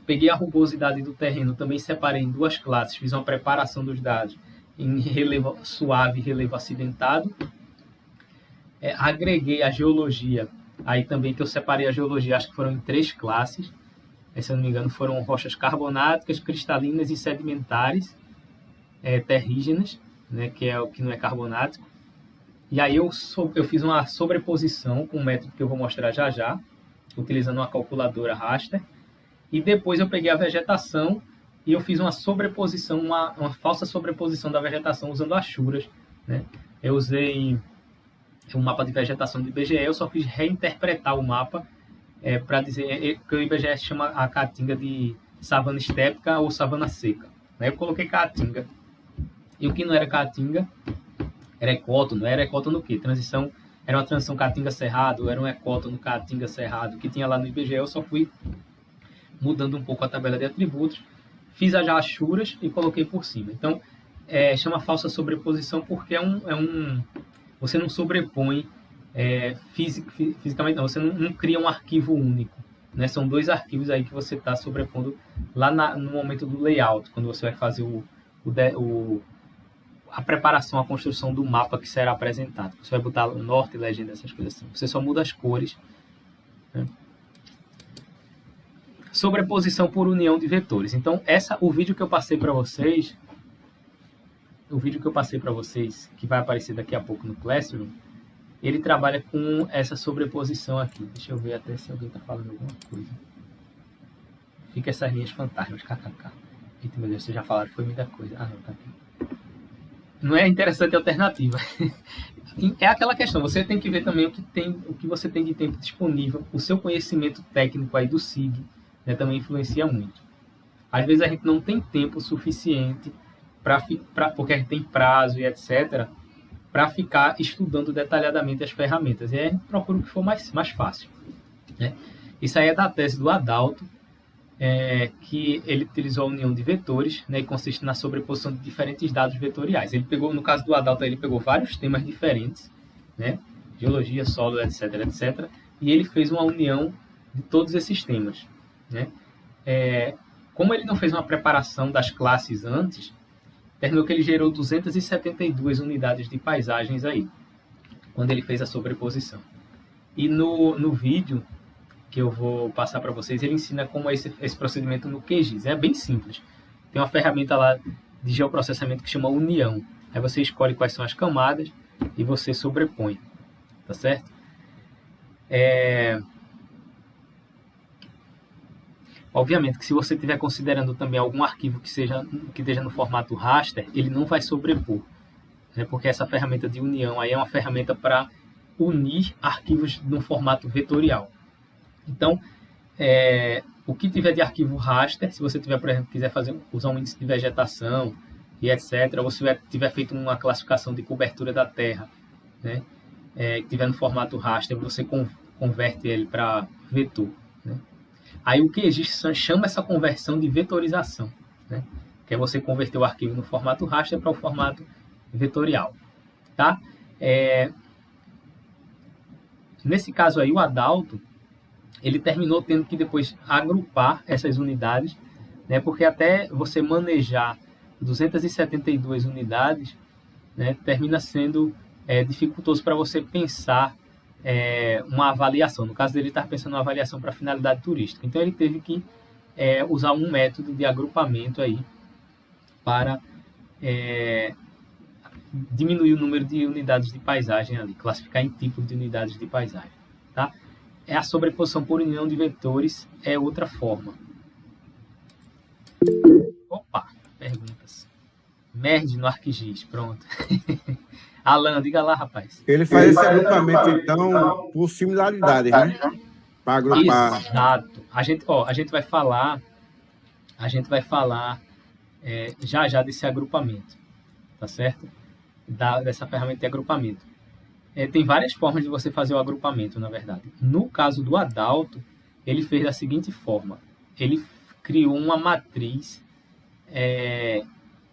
Peguei a rugosidade do terreno, também separei em 2 classes, fiz uma preparação dos dados em relevo suave e relevo acidentado. Agreguei a geologia, aí também que eu separei a geologia, acho que foram em 3 classes, se eu não me engano foram rochas carbonáticas, cristalinas e sedimentares, terrígenas, né, que é o que não é carbonático. E aí eu fiz uma sobreposição com um método que eu vou mostrar já já, utilizando uma calculadora raster. E depois eu peguei a vegetação e eu fiz uma sobreposição, uma falsa sobreposição da vegetação usando achuras, né? Eu usei um mapa de vegetação do IBGE, eu só fiz reinterpretar o mapa para dizer que o IBGE chama a Caatinga de savana estépica ou savana seca. Né? Eu coloquei Caatinga. E o que não era Caatinga era ecótono. Era ecótono o quê? Transição, era uma transição Caatinga-Cerrado, era um ecótono Caatinga-Cerrado, que tinha lá no IBGE. Eu só fui mudando um pouco a tabela de atributos, fiz as achuras e coloquei por cima. Então, chama falsa sobreposição porque você não sobrepõe fisicamente, não, você não cria um arquivo único. Né? São 2 arquivos aí que você está sobrepondo lá no momento do layout, quando você vai fazer a preparação, a construção do mapa que será apresentado. Você vai botar norte, legenda, essas coisas assim. Você só muda as cores. Né? Sobreposição por união de vetores. Então, o vídeo que eu passei para vocês, que vai aparecer daqui a pouco no Classroom, ele trabalha com essa sobreposição aqui. Deixa eu ver até se alguém está falando alguma coisa. Fica essas linhas fantasmas, kkk. Eita, meu Deus, vocês já falaram, foi muita coisa. Ah, não, tá aqui. Não é interessante a alternativa. É aquela questão, você tem que ver também o que você tem de tempo disponível, o seu conhecimento técnico aí do SIG, né, também influencia muito. Às vezes a gente não tem tempo suficiente porque a gente tem prazo e etc., para ficar estudando detalhadamente as ferramentas. E aí a gente procura o que for mais fácil. Né? Isso aí é da tese do Adalto, que ele utilizou a união de vetores, né, e consiste na sobreposição de diferentes dados vetoriais. Ele pegou, no caso do Adalto, ele pegou vários temas diferentes, né, geologia, solo, etc., etc., e ele fez uma união de todos esses temas. Né? Como ele não fez uma preparação das classes antes, terminou que ele gerou 272 unidades de paisagens aí, quando ele fez a sobreposição. E no vídeo, que eu vou passar para vocês, ele ensina como é esse procedimento no QGIS. É bem simples. Tem uma ferramenta lá de geoprocessamento que chama União. Aí você escolhe quais são as camadas e você sobrepõe, tá certo? Obviamente que se você estiver considerando também algum arquivo que esteja no formato raster, ele não vai sobrepor, né? Porque essa ferramenta de união aí é uma ferramenta para unir arquivos no formato vetorial. Então, o que tiver de arquivo raster, se você tiver, por exemplo, quiser usar um índice de vegetação e etc., ou se tiver feito uma classificação de cobertura da terra, né, que tiver no formato raster, você converte ele para vetor, né? Aí o QGIS chama essa conversão de vetorização, né? Que é você converter o arquivo no formato raster para o formato vetorial, tá? Nesse caso aí, o Adalto, ele terminou tendo que depois agrupar essas unidades, né? Porque até você manejar 272 unidades, né, termina sendo dificultoso para você pensar uma avaliação. No caso dele, ele estava pensando uma avaliação para finalidade turística. Então, ele teve que usar um método de agrupamento aí para diminuir o número de unidades de paisagem ali, classificar em tipos de unidades de paisagem, tá? A sobreposição por união de vetores é outra forma. Opa, perguntas. Merge no ArcGIS, pronto. Alan, diga lá, rapaz. Ele faz esse agrupamento, então, por similaridades, né? Para agrupar. Exato. A gente vai falar já desse agrupamento, tá certo? Dessa ferramenta de agrupamento. Tem várias formas de você fazer o agrupamento, na verdade. No caso do Adalto, ele fez da seguinte forma. Ele criou uma matriz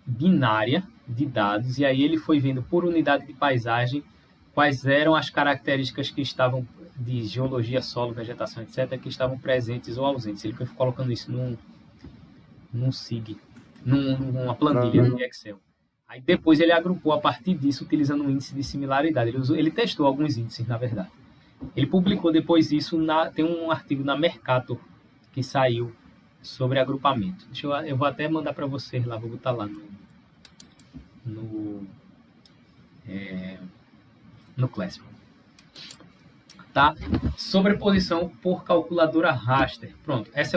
binária de dados, e aí ele foi vendo por unidade de paisagem quais eram as características que estavam de geologia, solo, vegetação, etc., que estavam presentes ou ausentes. Ele foi colocando isso num SIG, numa planilha de Excel. Aí depois ele agrupou a partir disso, utilizando um índice de similaridade. Ele testou alguns índices, na verdade. Ele publicou depois isso, tem um artigo na Mercator que saiu sobre agrupamento. Eu vou até mandar para vocês lá, vou botar lá no Classroom. Tá? Sobreposição por calculadora raster. Pronto, essa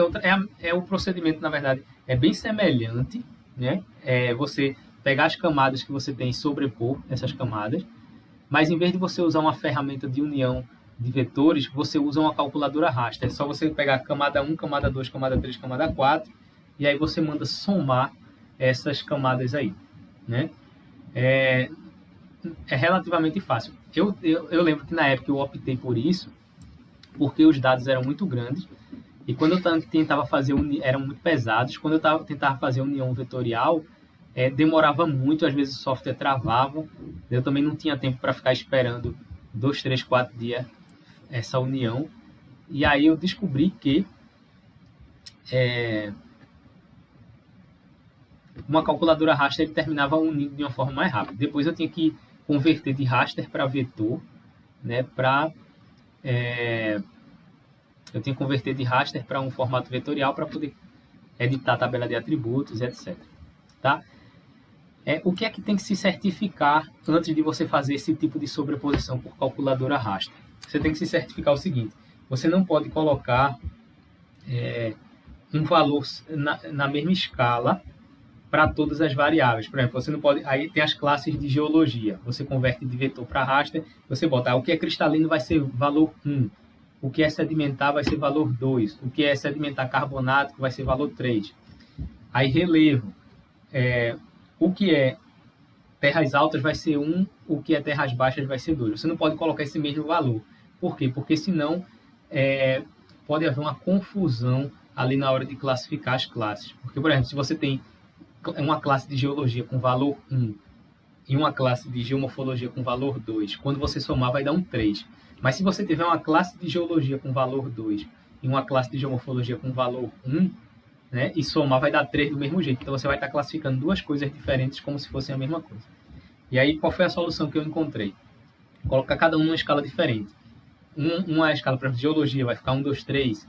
é o procedimento, na verdade, é bem semelhante, né? Você pegar as camadas que você tem e sobrepor essas camadas, mas em vez de você usar uma ferramenta de união de vetores, você usa uma calculadora raster. É só você pegar camada 1, camada 2, camada 3, camada 4, e aí você manda somar essas camadas aí, né? É relativamente fácil. Eu lembro que na época eu optei por isso, porque os dados eram muito grandes, e quando eu tentava fazer, eram muito pesados, quando eu tentava fazer união vetorial, demorava muito, às vezes o software travava, eu também não tinha tempo para ficar esperando 2, 3, 4 dias essa união, e aí eu descobri que uma calculadora raster ele terminava unindo de uma forma mais rápida. Depois eu tinha que converter de raster para vetor, né, eu tinha que converter de raster para um formato vetorial para poder editar a tabela de atributos, etc. Tá? O que é que tem que se certificar antes de você fazer esse tipo de sobreposição por calculadora raster? Você tem que se certificar o seguinte: você não pode colocar um valor na mesma escala para todas as variáveis. Por exemplo, você não pode. Aí tem as classes de geologia. Você converte de vetor para raster, você bota o que é cristalino vai ser valor 1, o que é sedimentar vai ser valor 2, o que é sedimentar carbonático vai ser valor 3. Aí relevo. O que é terras altas vai ser 1, o que é terras baixas vai ser 2. Você não pode colocar esse mesmo valor. Por quê? Porque senão pode haver uma confusão ali na hora de classificar as classes. Porque, por exemplo, se você tem uma classe de geologia com valor 1 e uma classe de geomorfologia com valor 2, quando você somar vai dar um 3. Mas se você tiver uma classe de geologia com valor 2 e uma classe de geomorfologia com valor 1, né, e somar vai dar 3 do mesmo jeito. Então você vai estar classificando duas coisas diferentes como se fossem a mesma coisa. E aí qual foi a solução que eu encontrei? Colocar cada um numa escala diferente. uma escala, para geologia vai ficar 1, 2, 3,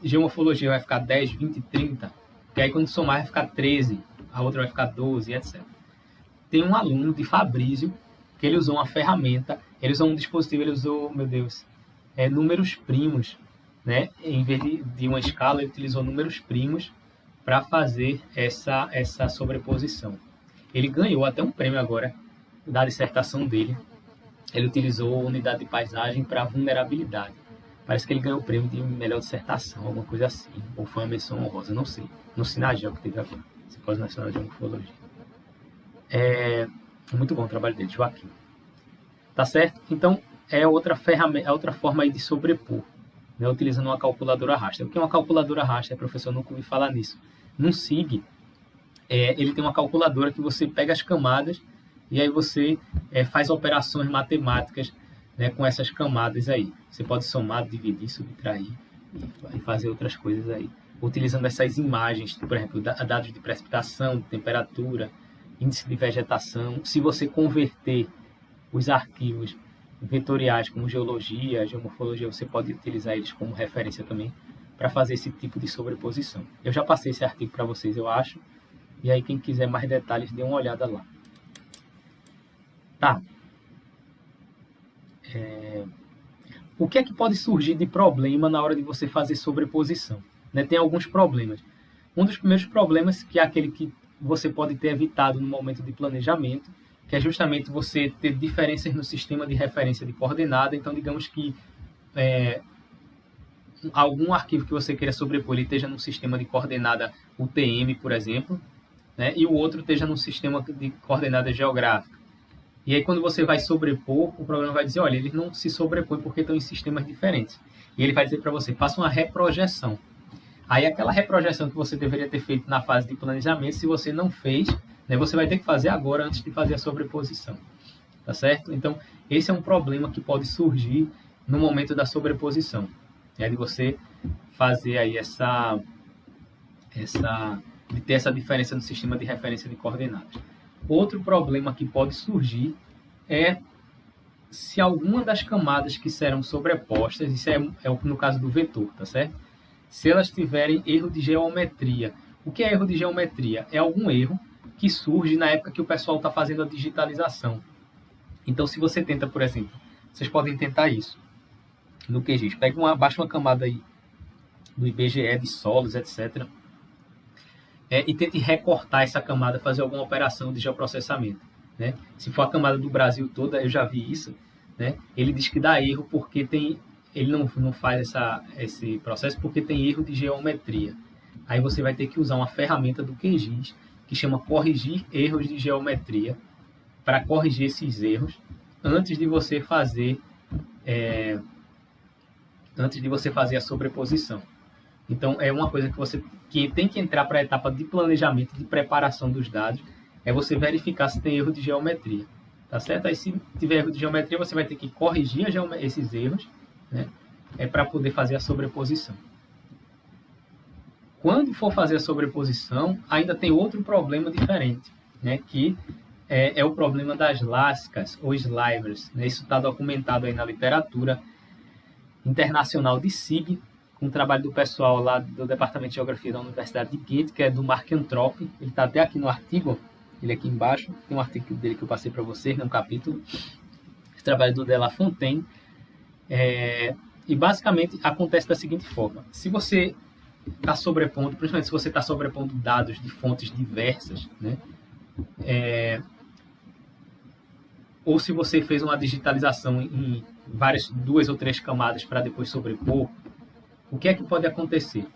geomorfologia vai ficar 10, 20, 30, que aí quando somar vai ficar 13, a outra vai ficar 12, etc. Tem um aluno de Fabrício que ele usou uma ferramenta, ele usou um dispositivo, ele usou, meu Deus, números primos, né? Em vez de uma escala, ele utilizou números primos para fazer essa sobreposição. Ele ganhou até um prêmio agora da dissertação dele. Ele utilizou a unidade de paisagem para vulnerabilidade. Parece que ele ganhou o prêmio de melhor dissertação, alguma coisa assim. Ou foi uma menção honrosa, não sei. No Sinagel que teve agora. Simpósio Nacional de Geomorfologia. É muito bom o trabalho dele, Joaquim. Tá certo? Então, é outra ferramenta, outra forma aí de sobrepor, né, utilizando uma calculadora raster. O que é uma calculadora raster, professor? Eu nunca ouvi falar nisso. Num SIG, ele tem uma calculadora que você pega as camadas e aí você faz operações matemáticas, né, com essas camadas aí. Você pode somar, dividir, subtrair e fazer outras coisas aí. Utilizando essas imagens, por exemplo, dados de precipitação, de temperatura, índice de vegetação. Se você converter os arquivos vetoriais como geologia, geomorfologia, você pode utilizar eles como referência também para fazer esse tipo de sobreposição. Eu já passei esse artigo para vocês, eu acho. E aí, quem quiser mais detalhes, dê uma olhada lá. Tá. O que é que pode surgir de problema na hora de você fazer sobreposição? Né? Tem alguns problemas. Um dos primeiros problemas, que é aquele que você pode ter evitado no momento de planejamento, que é justamente você ter diferenças no sistema de referência de coordenada. Então, digamos que algum arquivo que você queira sobrepor, ele esteja no sistema de coordenada UTM, por exemplo, né? E o outro esteja no sistema de coordenada geográfica. E aí, quando você vai sobrepor, o programa vai dizer, olha, eles não se sobrepõem porque estão em sistemas diferentes. E ele vai dizer para você, faça uma reprojeção. Aí, aquela reprojeção que você deveria ter feito na fase de planejamento, se você não fez, né, você vai ter que fazer agora antes de fazer a sobreposição. Tá certo? Então, esse é um problema que pode surgir no momento da sobreposição. É de você fazer aí de ter essa diferença no sistema de referência de coordenadas. Outro problema que pode surgir é se alguma das camadas que serão sobrepostas, isso é no caso do vetor, tá certo? Se elas tiverem erro de geometria. O que é erro de geometria? É algum erro que surge na época que o pessoal está fazendo a digitalização. Então, se você tenta, por exemplo, vocês podem tentar isso no QGIS. Baixa uma camada aí do IBGE de solos, etc. E tente recortar essa camada, fazer alguma operação de geoprocessamento. Né? Se for a camada do Brasil toda, eu já vi isso. Né? Ele diz que dá erro porque ele não faz esse processo porque tem erro de geometria. Aí você vai ter que usar uma ferramenta do QGIS que chama corrigir erros de geometria para corrigir esses erros antes de você fazer a sobreposição. Então, é uma coisa que tem que entrar para a etapa de planejamento, de preparação dos dados, é você verificar se tem erro de geometria. Tá certo? Aí, se tiver erro de geometria, você vai ter que corrigir esses erros, né? Para poder fazer a sobreposição. Quando for fazer a sobreposição, ainda tem outro problema diferente, né? Que é o problema das lascas ou slivers. Né? Isso está documentado aí na literatura internacional de SIG, com o trabalho do pessoal lá do Departamento de Geografia da Universidade de Ghent, que é do Mark Antrop. Ele está até aqui no artigo, ele aqui embaixo, tem um artigo dele que eu passei para vocês, um capítulo. Esse trabalho do De La Fontaine. E basicamente acontece da seguinte forma: se você está sobrepondo, principalmente se você está sobrepondo dados de fontes diversas, né? Ou se você fez uma digitalização em duas ou três camadas para depois sobrepor, o que é que pode acontecer?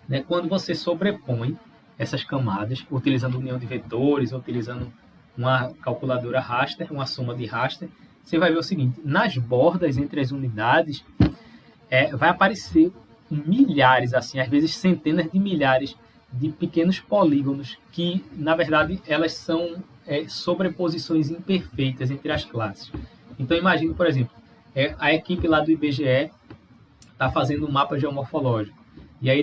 Né? Quando você sobrepõe essas camadas, utilizando união de vetores, utilizando uma calculadora raster, uma soma de raster, você vai ver o seguinte: nas bordas entre as unidades, vai aparecer milhares, assim, às vezes centenas de milhares de pequenos polígonos que, na verdade, elas são sobreposições imperfeitas entre as classes. Então, imagine, por exemplo, a equipe lá do IBGE está fazendo um mapa geomorfológico. E aí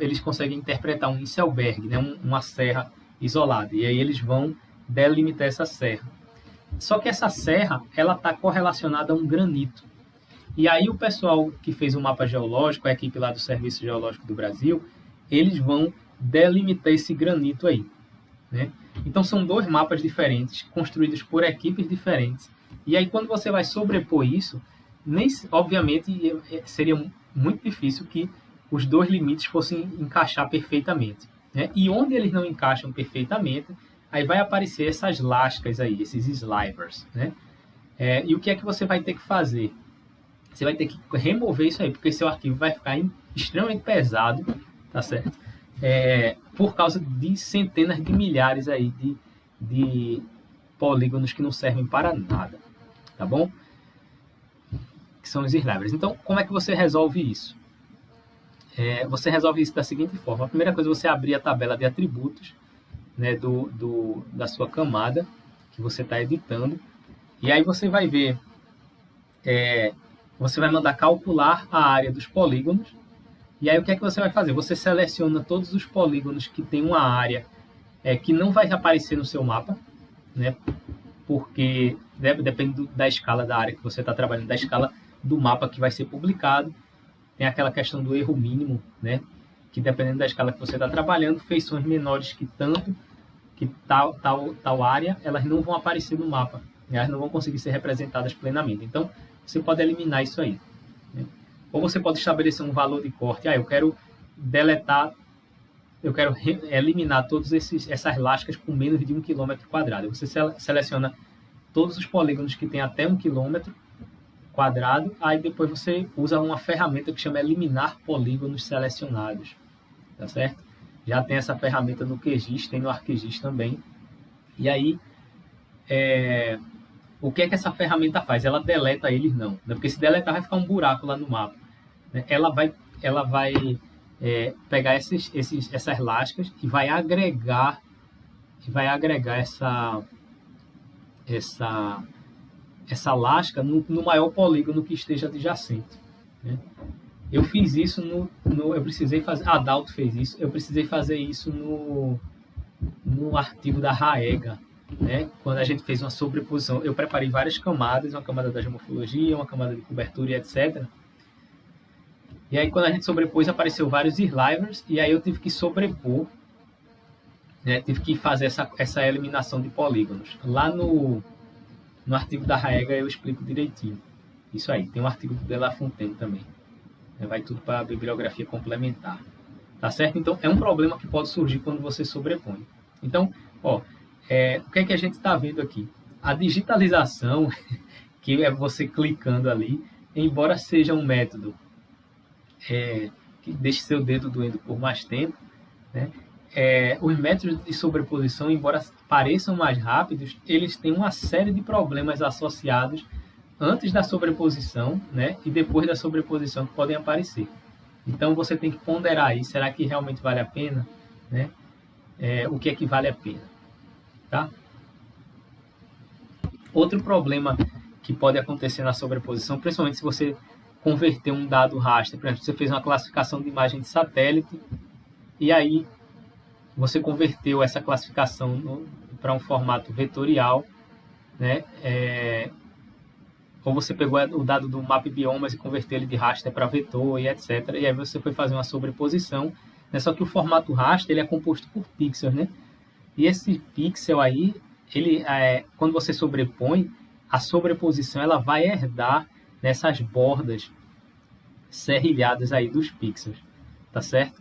eles conseguem interpretar um Inselberg, né, uma serra isolada. E aí eles vão delimitar essa serra. Só que essa serra, ela está correlacionada a um granito. E aí o pessoal que fez o mapa geológico, a equipe lá do Serviço Geológico do Brasil, eles vão delimitar esse granito aí, né? Então são 2 mapas diferentes, construídos por equipes diferentes. E aí quando você vai sobrepor isso, obviamente seria muito difícil que os 2 limites fossem encaixar perfeitamente, né? E onde eles não encaixam perfeitamente, aí vai aparecer essas lascas aí, esses slivers, né? E o que é que você vai ter que fazer? Você vai ter que remover isso aí, porque seu arquivo vai ficar extremamente pesado, tá certo? Por causa de centenas de milhares aí de polígonos que não servem para nada, tá bom? Que são os slivers. Então, como é que você resolve isso? Você resolve isso da seguinte forma. A primeira coisa é você abrir a tabela de atributos, né, da sua camada que você está editando. E aí você vai ver, você vai mandar calcular a área dos polígonos. E aí o que é que você vai fazer? Você seleciona todos os polígonos que tem uma área que não vai aparecer no seu mapa, né? Porque depende da escala da área que você está trabalhando, da escala do mapa que vai ser publicado. Tem aquela questão do erro mínimo, né? Que dependendo da escala que você está trabalhando, feições menores que tal área, elas não vão aparecer no mapa. Elas não vão conseguir ser representadas plenamente. Então, você pode eliminar isso aí, né? Ou você pode estabelecer um valor de corte. Eu quero deletar, eu quero eliminar todas essas lascas com menos de 1 km². Você seleciona todos os polígonos que tem até 1 km², aí depois você usa uma ferramenta que chama eliminar polígonos selecionados, tá certo? Já tem essa ferramenta no QGIS, tem no ArcGIS também. E aí, o que é que essa ferramenta faz? Ela deleta eles não, né? Porque se deletar vai ficar um buraco lá no mapa, né? Ela vai pegar essas lascas e vai agregar essa lasca no maior polígono que esteja adjacente, né? Eu fiz isso eu precisei fazer, a Adalto fez isso, eu precisei fazer isso no artigo da RAEGA, né? Quando a gente fez uma sobreposição, eu preparei várias camadas, uma camada da geomorfologia, uma camada de cobertura e etc. E aí quando a gente sobrepôs, apareceu vários slivers, e aí eu tive que sobrepor, né? Tive que fazer essa eliminação de polígonos. Lá no artigo da RAEGA eu explico direitinho. Isso aí, tem um artigo do De La Fontaine também. Vai tudo para a bibliografia complementar. Tá certo? Então, é um problema que pode surgir quando você sobrepõe. Então, o que é que a gente está vendo aqui? A digitalização, que é você clicando ali, embora seja um método que deixe seu dedo doendo por mais tempo, né? Os métodos de sobreposição, embora pareçam mais rápidos, eles têm uma série de problemas associados antes da sobreposição, né, e depois da sobreposição que podem aparecer. Então você tem que ponderar aí, será que realmente vale a pena, né? O que é que vale a pena, tá? Outro problema que pode acontecer na sobreposição, principalmente se você converter um dado raster, por exemplo, você fez uma classificação de imagem de satélite e aí você converteu essa classificação para um formato vetorial, né? Ou você pegou o dado do Map Biomas e converteu ele de raster para vetor e etc. E aí você foi fazer uma sobreposição, né? Só que o formato raster ele é composto por pixels, né? E esse pixel aí, quando você sobrepõe, a sobreposição ela vai herdar nessas bordas serrilhadas aí dos pixels, tá certo?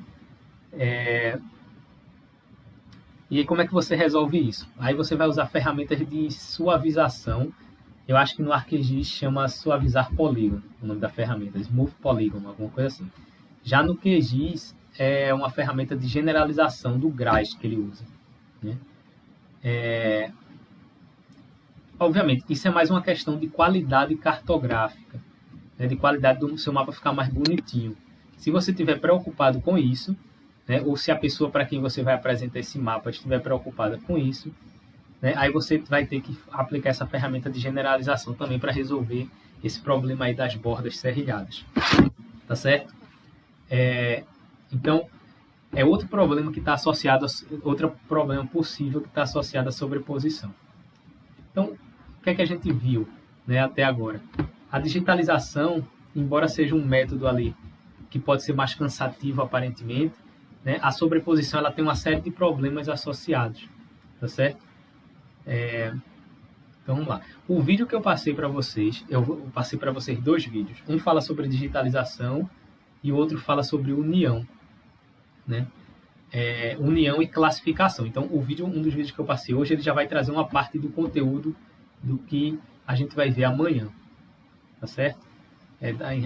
E aí como é que você resolve isso? Aí você vai usar ferramentas de suavização. Eu acho que no ArcGIS chama suavizar polígono, o nome da ferramenta, Smooth Polygon, alguma coisa assim. Já no QGIS é uma ferramenta de generalização do GRAS que ele usa, né? Obviamente, isso é mais uma questão de qualidade cartográfica, né? De qualidade do seu mapa ficar mais bonitinho. Se você estiver preocupado com isso, né? Ou se a pessoa para quem você vai apresentar esse mapa estiver preocupada com isso, né? Aí você vai ter que aplicar essa ferramenta de generalização também para resolver esse problema aí das bordas serrilhadas, tá certo? Então, é outro problema que está associado, outro problema possível que está associado à sobreposição. Então, o que é que a gente viu, né, até agora? A digitalização, embora seja um método ali que pode ser mais cansativo aparentemente, né, a sobreposição ela tem uma série de problemas associados, tá certo? Então vamos lá. O vídeo que eu passei para vocês, eu passei para vocês 2 vídeos. Um fala sobre digitalização e o outro fala sobre união, né? União e classificação. Então um dos vídeos que eu passei hoje, ele já vai trazer uma parte do conteúdo do que a gente vai ver amanhã, tá certo?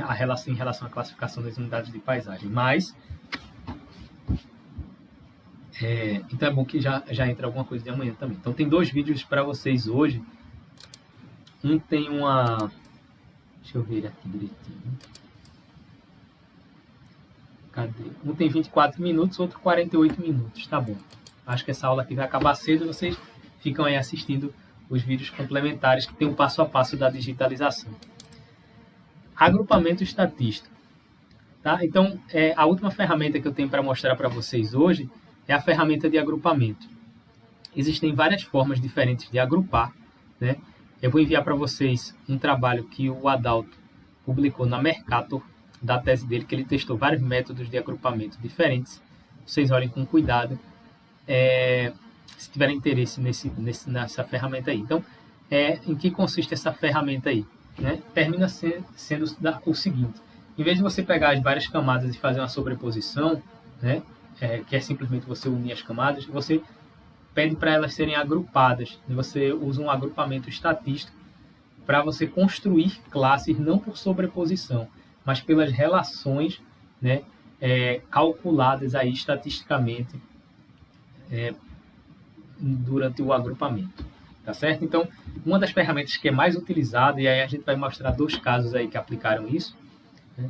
A relação em relação à classificação das unidades de paisagem. Mas então é bom que já entra alguma coisa de amanhã também. Então tem 2 vídeos para vocês hoje. Um tem uma... Deixa eu ver aqui direitinho. Cadê? Um tem 24 minutos, outro 48 minutos. Tá bom. Acho que essa aula aqui vai acabar cedo. Vocês ficam aí assistindo os vídeos complementares que tem o passo a passo da digitalização. Agrupamento estatístico. Tá? Então, a última ferramenta que eu tenho para mostrar para vocês hoje é a ferramenta de agrupamento. Existem várias formas diferentes de agrupar, né? Eu vou enviar para vocês um trabalho que o Adalto publicou na Mercator, da tese dele, que ele testou vários métodos de agrupamento diferentes. Vocês olhem com cuidado, se tiverem interesse nessa ferramenta aí. Então, em que consiste essa ferramenta aí? Né? Termina sendo o seguinte: em vez de você pegar as várias camadas e fazer uma sobreposição, né, que é simplesmente você unir as camadas, você pede para elas serem agrupadas. Você usa um agrupamento estatístico para você construir classes não por sobreposição, mas pelas relações, né, calculadas aí estatisticamente durante o agrupamento. Tá certo? Então, uma das ferramentas que é mais utilizada, e aí a gente vai mostrar 2 casos aí que aplicaram isso, né,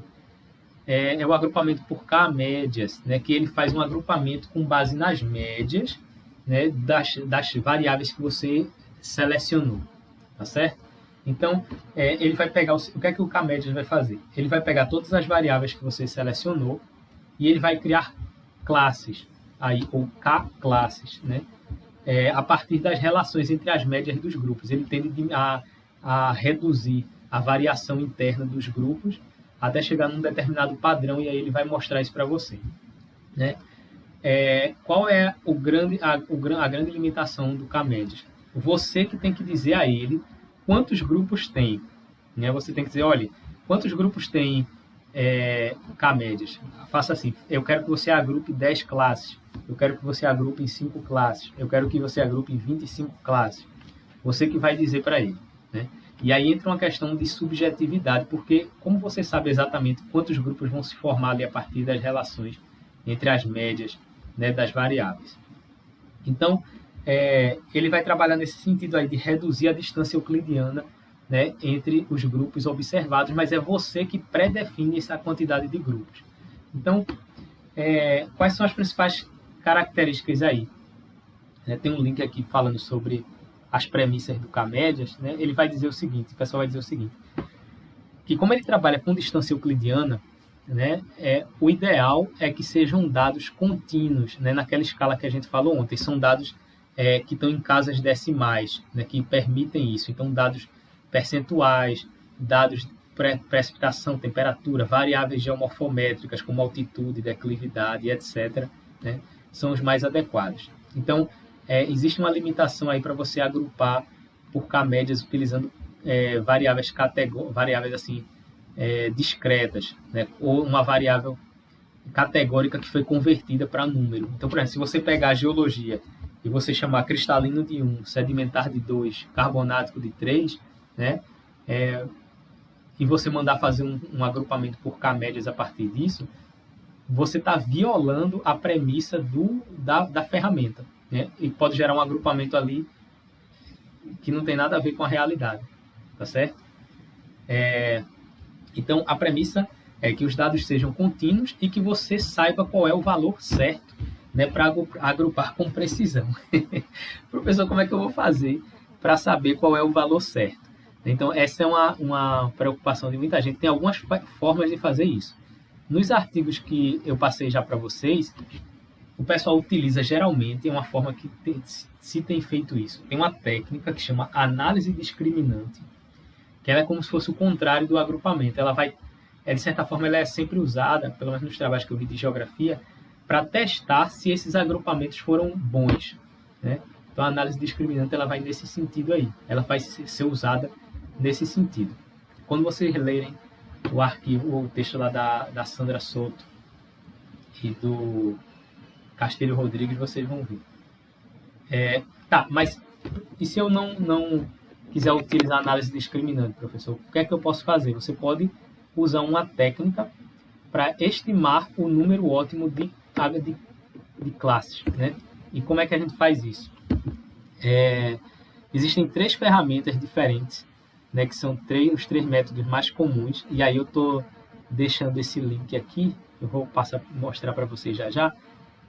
é o agrupamento por K-médias, né, que ele faz um agrupamento com base nas médias, né, das variáveis que você selecionou, tá certo? Então, ele vai pegar o que é que o K-médias vai fazer? Ele vai pegar todas as variáveis que você selecionou e ele vai criar classes, aí, ou K-classes, né, a partir das relações entre as médias dos grupos. Ele tende a reduzir a variação interna dos grupos até chegar num determinado padrão, e aí ele vai mostrar isso para você, né? Qual é a grande limitação do K-médias? Você que tem que dizer a ele quantos grupos tem, né? Você tem que dizer, olha, quantos grupos tem K-médias? Faça assim: eu quero que você agrupe 10 classes, eu quero que você agrupe em 5 classes, eu quero que você agrupe em 25 classes. Você que vai dizer para ele, né? E aí entra uma questão de subjetividade, porque como você sabe exatamente quantos grupos vão se formar ali a partir das relações entre as médias, né, das variáveis? Então, ele vai trabalhar nesse sentido aí de reduzir a distância euclidiana, né, entre os grupos observados, mas é você que predefine essa quantidade de grupos. Então, quais são as principais características aí? Tem um link aqui falando sobre as premissas do K-médias, né? Ele vai dizer o seguinte, o pessoal vai dizer o seguinte, que como ele trabalha com distância euclidiana, né, o ideal é que sejam dados contínuos, né, naquela escala que a gente falou ontem. São dados que estão em casas decimais, né, que permitem isso. Então, dados percentuais, dados de precipitação, temperatura, variáveis geomorfométricas como altitude, declividade, etc., né, são os mais adequados. Então, existe uma limitação aí para você agrupar por K-médias utilizando variáveis assim, discretas, né, ou uma variável categórica que foi convertida para número. Então, por exemplo, se você pegar a geologia e você chamar cristalino de 1, sedimentar de 2, carbonático de 3, né, e você mandar fazer um agrupamento por K-médias a partir disso, você está violando a premissa da ferramenta, né, e pode gerar um agrupamento ali que não tem nada a ver com a realidade, tá certo? Então, a premissa é que os dados sejam contínuos e que você saiba qual é o valor certo, né, para agrupar com precisão. Professor, como é que eu vou fazer para saber qual é o valor certo? Então, essa é uma preocupação de muita gente. Tem algumas formas de fazer isso. Nos artigos que eu passei já para vocês, o pessoal utiliza geralmente uma forma que se tem feito isso. Tem uma técnica que chama análise discriminante, que ela é como se fosse o contrário do agrupamento. Ela vai de certa forma, ela é sempre usada, pelo menos nos trabalhos que eu vi de geografia, para testar se esses agrupamentos foram bons, né? Então, a análise discriminante ela vai nesse sentido aí. Ela vai ser usada nesse sentido. Quando vocês lerem o arquivo, o texto lá da Sandra Souto e do Castilho Rodrigues, vocês vão ver. Tá, mas e se eu não quiser utilizar análise discriminante, professor? O que é que eu posso fazer? Você pode usar uma técnica para estimar o número ótimo de classes, né? E como é que a gente faz isso? Existem 3 ferramentas diferentes, né, que são os 3 métodos mais comuns, e aí eu estou deixando esse link aqui, eu vou mostrar para vocês já.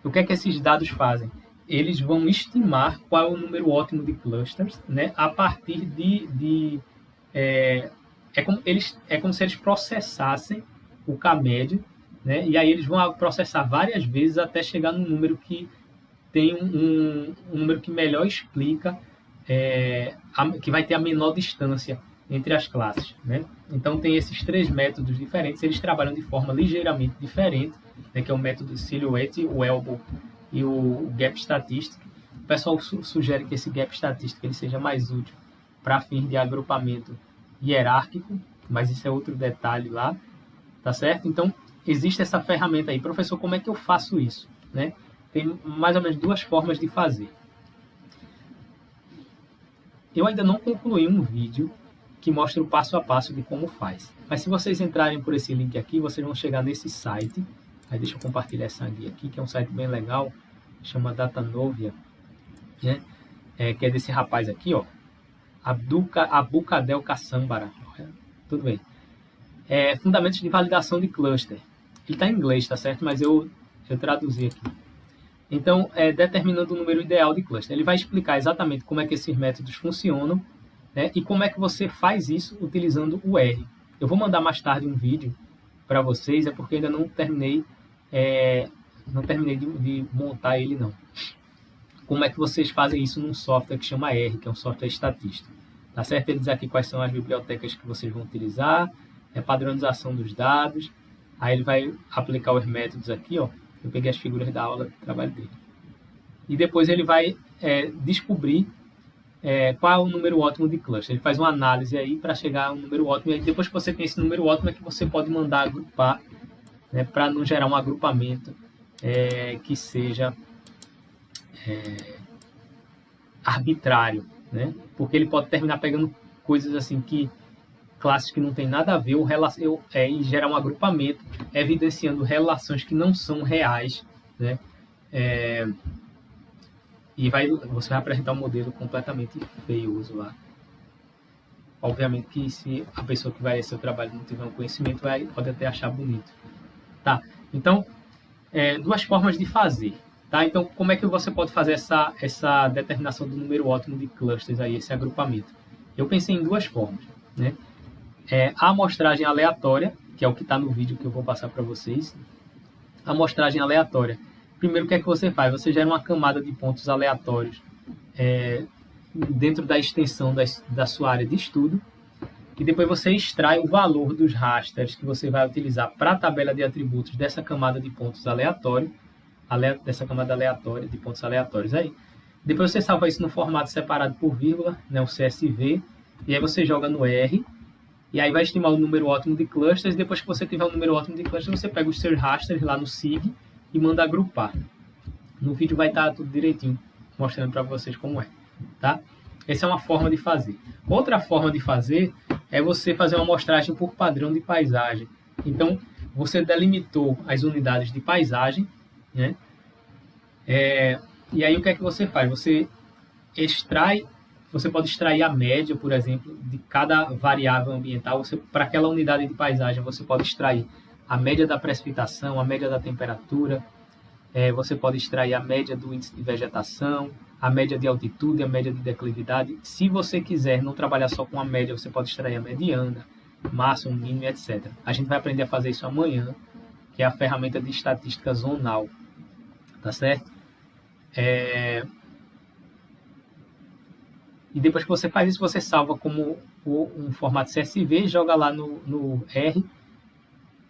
O que é que esses dados fazem? Eles vão estimar qual é o número ótimo de clusters, né, a partir é como se eles processassem o K-médio, né, e aí eles vão processar várias vezes até chegar num número que tem um número que melhor explica, que vai ter a menor distância entre as classes, né? Então, tem esses 3 métodos diferentes, eles trabalham de forma ligeiramente diferente, né, que é o método Silhouette, o Elbow e o Gap Statistic. O pessoal sugere que esse Gap Statistic ele seja mais útil para fins de agrupamento hierárquico, mas isso é outro detalhe lá, tá certo? Então, existe essa ferramenta aí. Professor, como é que eu faço isso, né? Tem mais ou menos 2 formas de fazer. Eu ainda não concluí um vídeo que mostra o passo a passo de como faz. Mas se vocês entrarem por esse link aqui, vocês vão chegar nesse site. Aí deixa eu compartilhar essa guia aqui, que é um site bem legal, chama Datanovia, né? Que é desse rapaz aqui, ó, Abukadel Kassambara. Tudo bem. Fundamentos de validação de cluster. Ele está em inglês, tá certo? Mas eu traduzi aqui. Então, determinando o número ideal de cluster. Ele vai explicar exatamente como é que esses métodos funcionam, né, e como é que você faz isso utilizando o R. Eu vou mandar mais tarde um vídeo para vocês, porque ainda não terminei, de montar ele, não. Como é que vocês fazem isso num software que chama R, que é um software estatístico. Tá certo? Ele diz aqui quais são as bibliotecas que vocês vão utilizar, padronização dos dados, aí ele vai aplicar os métodos aqui, ó. Eu peguei as figuras da aula do trabalho dele. E depois ele vai descobrir qual é o número ótimo de cluster. Ele faz uma análise aí para chegar a um número ótimo. E aí, depois que você tem esse número ótimo, é que você pode mandar agrupar, né, para não gerar um agrupamento que seja arbitrário, né? Porque ele pode terminar pegando coisas assim classes que não tem nada a ver e gerar um agrupamento evidenciando relações que não são reais, né? E você vai apresentar um modelo completamente feioso lá. Obviamente que se a pessoa que vai ler seu trabalho não tiver um conhecimento, pode até achar bonito. Tá? Então, 2 formas de fazer. Tá? Então, como é que você pode fazer essa determinação do número ótimo de clusters, aí, esse agrupamento? Eu pensei em 2 formas, né? A amostragem aleatória, que é o que está no vídeo que eu vou passar para vocês. A amostragem aleatória. Primeiro, o que é que você faz? Você gera uma camada de pontos aleatórios dentro da extensão da sua área de estudo, e depois você extrai o valor dos rasters que você vai utilizar para a tabela de atributos dessa camada de pontos aleatórios, dessa camada aleatória de pontos aleatórios aí. Depois você salva isso no formato separado por vírgula, né, o CSV, e aí você joga no R, e aí vai estimar o número ótimo de clusters. Depois que você tiver o número ótimo de clusters, você pega os seus rasters lá no SIG e manda agrupar. No vídeo vai estar tudo direitinho, mostrando para vocês como é. Tá? Essa é uma forma de fazer. Outra forma de fazer é você fazer uma amostragem por padrão de paisagem. Então, você delimitou as unidades de paisagem, né? E aí o que é que você faz? Você pode extrair a média, por exemplo, de cada variável ambiental. Para aquela unidade de paisagem, você pode extrair a média da precipitação, a média da temperatura, você pode extrair a média do índice de vegetação, a média de altitude, a média de declividade. Se você quiser não trabalhar só com a média, você pode extrair a mediana, máximo, mínimo, etc. A gente vai aprender a fazer isso amanhã, que é a ferramenta de estatística zonal. Tá certo? E depois que você faz isso, você salva como um formato CSV, joga lá no R,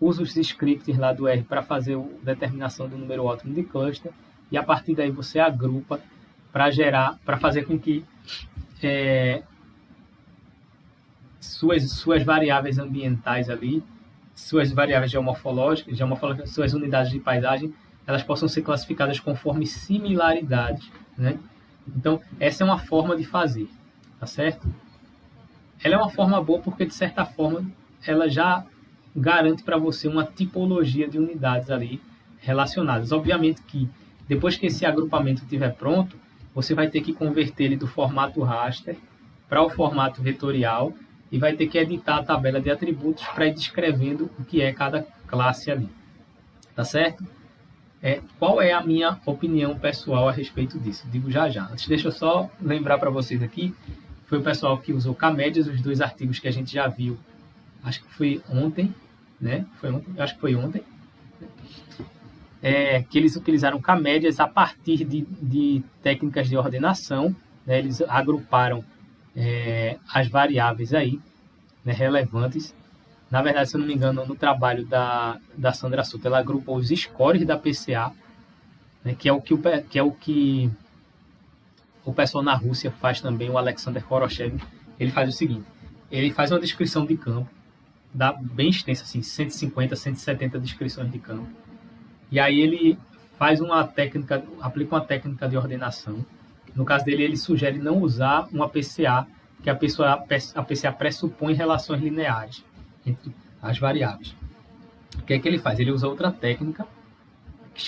usa os scripts lá do R para fazer a determinação do número ótimo de cluster, e a partir daí você agrupa para fazer com que suas variáveis ambientais ali, suas variáveis geomorfológicas, suas unidades de paisagem, elas possam ser classificadas conforme similaridades, né? Então, essa é uma forma de fazer, tá certo? Ela é uma forma boa porque, de certa forma, ela já garante para você uma tipologia de unidades ali relacionadas. Obviamente que, depois que esse agrupamento estiver pronto, você vai ter que converter ele do formato raster para o formato vetorial e vai ter que editar a tabela de atributos para ir descrevendo o que é cada classe ali. Tá certo? Qual é a minha opinião pessoal a respeito disso? Digo já já. Antes, deixa eu só lembrar para vocês aqui, foi o pessoal que usou Camédias, os 2 artigos que a gente já viu, acho que foi ontem, né? Acho que foi ontem. Que eles utilizaram Camédias a partir de técnicas de ordenação, né? Eles agruparam as variáveis aí, né, relevantes. Na verdade, se eu não me engano, no trabalho da Sandra Souto, ela agrupou os scores da PCA, né, que é o que o pessoal na Rússia faz também, o Alexander Khorochev. Ele faz o seguinte, ele faz uma descrição de campo, bem extensa, assim, 150, 170 descrições de campo. E aí ele aplica uma técnica de ordenação. No caso dele, ele sugere não usar uma PCA, que a PCA pressupõe relações lineares entre as variáveis. O que é que ele faz? Ele usa outra técnica que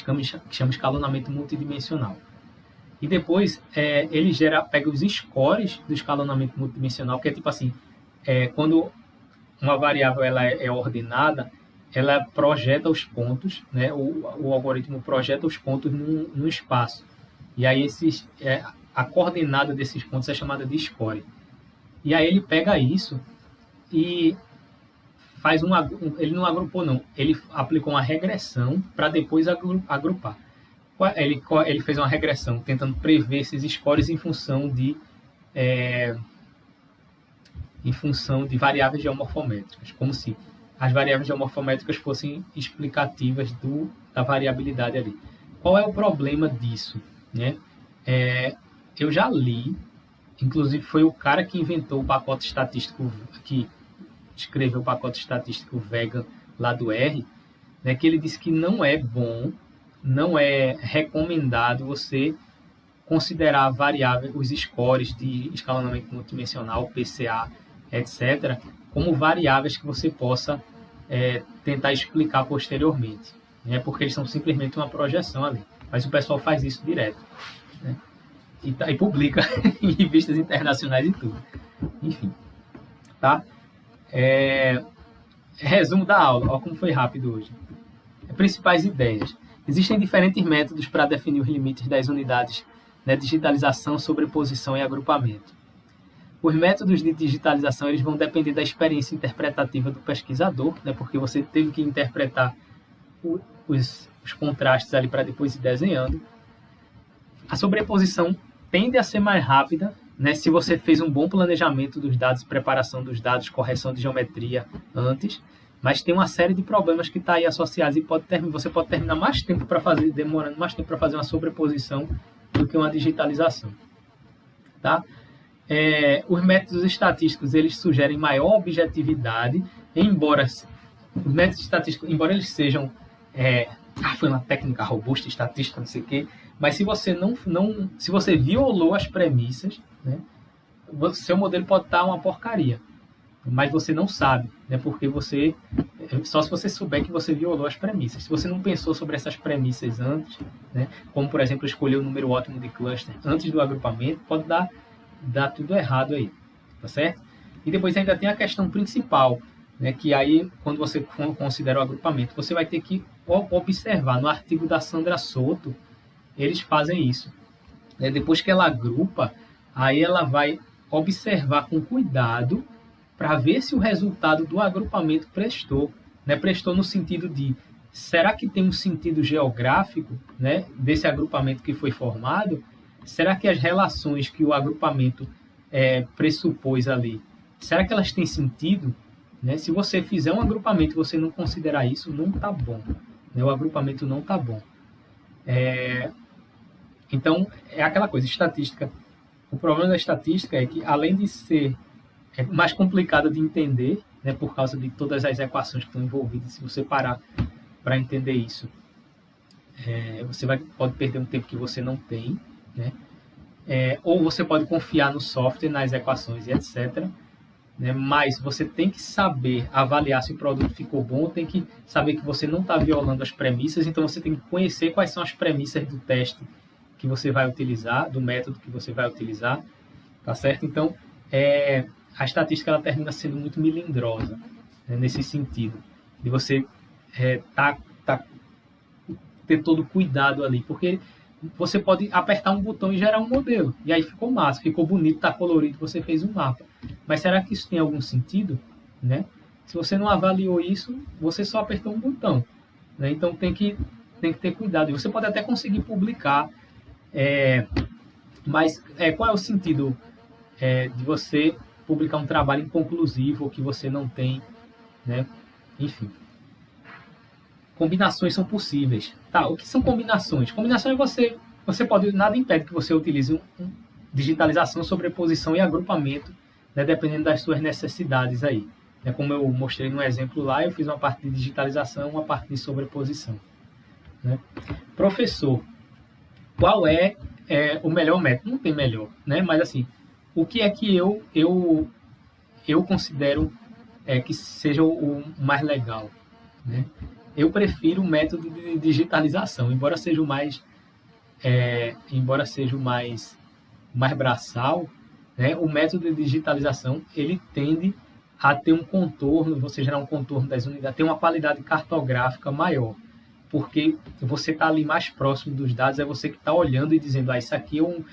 chama escalonamento multidimensional. E depois ele pega os scores do escalonamento multidimensional, que é tipo assim, quando uma variável ela é ordenada, ela projeta os pontos, né? O algoritmo projeta os pontos num espaço. E aí a coordenada desses pontos é chamada de score. E aí ele pega isso e faz ele não agrupou não, ele aplicou uma regressão para depois agrupar. Ele fez uma regressão tentando prever esses scores em função de variáveis geomorfométricas, como se as variáveis geomorfométricas fossem explicativas da variabilidade ali. Qual é o problema disso, né? Eu já li, inclusive foi o cara que inventou o pacote estatístico, que escreveu o pacote estatístico Vega lá do R, né, que ele disse que não é bom, não é recomendado você considerar variáveis, os scores de escalonamento multidimensional, PCA, etc., como variáveis que você possa tentar explicar posteriormente, né, porque eles são simplesmente uma projeção ali. Mas o pessoal faz isso direto, né, e publica em revistas internacionais e tudo. Enfim, tá? Resumo da aula, olha como foi rápido hoje. Principais ideias. Existem diferentes métodos para definir os limites das unidades, né, digitalização, sobreposição e agrupamento. Os métodos de digitalização eles vão depender da experiência interpretativa do pesquisador, né, porque você teve que interpretar os contrastes ali para depois ir desenhando. A sobreposição tende a ser mais rápida, né, se você fez um bom planejamento dos dados, preparação dos dados, correção de geometria antes, mas tem uma série de problemas que está aí associados e você pode terminar mais tempo demorando mais tempo para fazer uma sobreposição do que uma digitalização, tá? Os métodos estatísticos eles sugerem maior objetividade, embora os métodos estatísticos, embora eles sejam foi uma técnica robusta, estatística, não sei o quê, mas se você se você violou as premissas, né, seu modelo pode estar uma porcaria, mas você não sabe, né, porque só se você souber que você violou as premissas. Se você não pensou sobre essas premissas antes, né, como por exemplo escolher o número ótimo de cluster antes do agrupamento, pode dar tudo errado aí, tá certo? E depois ainda tem a questão principal, né, que aí quando você considera o agrupamento, você vai ter que observar. No artigo da Sandra Souto, eles fazem isso. Depois que ela agrupa, aí ela vai observar com cuidado para ver se o resultado do agrupamento prestou. Né? Prestou no sentido de, será que tem um sentido geográfico, né, desse agrupamento que foi formado? Será que as relações que o agrupamento pressupôs ali, será que elas têm sentido? né? Se você fizer um agrupamento e você não considerar isso, não está bom, né? O agrupamento não está bom. Então, é aquela coisa, estatística. O problema da estatística é que, além de ser mais complicada de entender, né, por causa de todas as equações que estão envolvidas, se você parar para entender isso, você pode perder um tempo que você não tem, né? Ou você pode confiar no software, nas equações e etc. Né? Mas você tem que saber avaliar se o produto ficou bom, tem que saber que você não está violando as premissas, então você tem que conhecer quais são as premissas do teste que você vai utilizar, do método que você vai utilizar, tá certo? Então, a estatística ela termina sendo muito melindrosa, né, nesse sentido, de você ter todo cuidado ali, porque você pode apertar um botão e gerar um modelo, e aí ficou massa, ficou bonito, está colorido, você fez um mapa. Mas será que isso tem algum sentido? Né? Se você não avaliou isso, você só apertou um botão. Né? Então tem que ter cuidado. E você pode até conseguir publicar, mas qual é o sentido de você publicar um trabalho inconclusivo ou que você não tem, né? Enfim. Combinações são possíveis. Tá, o que são combinações? Combinações você pode, nada impede que você utilize digitalização, sobreposição e agrupamento, né, dependendo das suas necessidades aí. Como eu mostrei no exemplo lá, eu fiz uma parte de digitalização, uma parte de sobreposição. Né? Professor, qual é o melhor método? Não tem melhor, né? Mas assim, o que é que eu considero que seja o mais legal, né? Eu prefiro o método de digitalização, embora seja o mais braçal, né? O método de digitalização ele tende a ter um contorno, você gerar um contorno das unidades, ter uma qualidade cartográfica maior, porque você está ali mais próximo dos dados, é você que está olhando e dizendo, isso aqui é um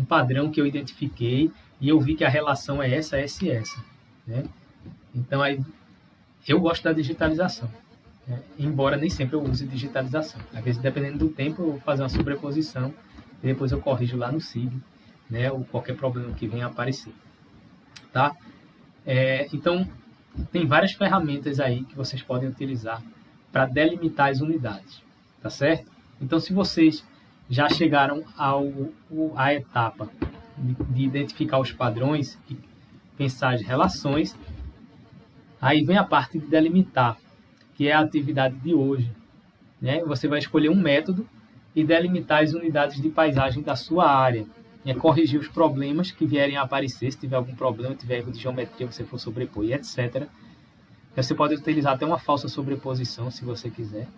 padrão que eu identifiquei e eu vi que a relação é essa, essa e essa. Né? Então, aí, eu gosto da digitalização, né? Embora nem sempre eu use digitalização. Às vezes, dependendo do tempo, eu vou fazer uma sobreposição e depois eu corrijo lá no SIG, né? Ou qualquer problema que venha a aparecer. Tá? Então, tem várias ferramentas aí que vocês podem utilizar para delimitar as unidades, tá certo? Então, se vocês já chegaram à etapa de identificar os padrões e pensar as relações, aí vem a parte de delimitar, que é a atividade de hoje. Né? Você vai escolher um método e delimitar as unidades de paisagem da sua área. Corrigir os problemas que vierem a aparecer, se tiver algum problema, tiver erro de geometria, você for sobrepor, etc. Você pode utilizar até uma falsa sobreposição, se você quiser.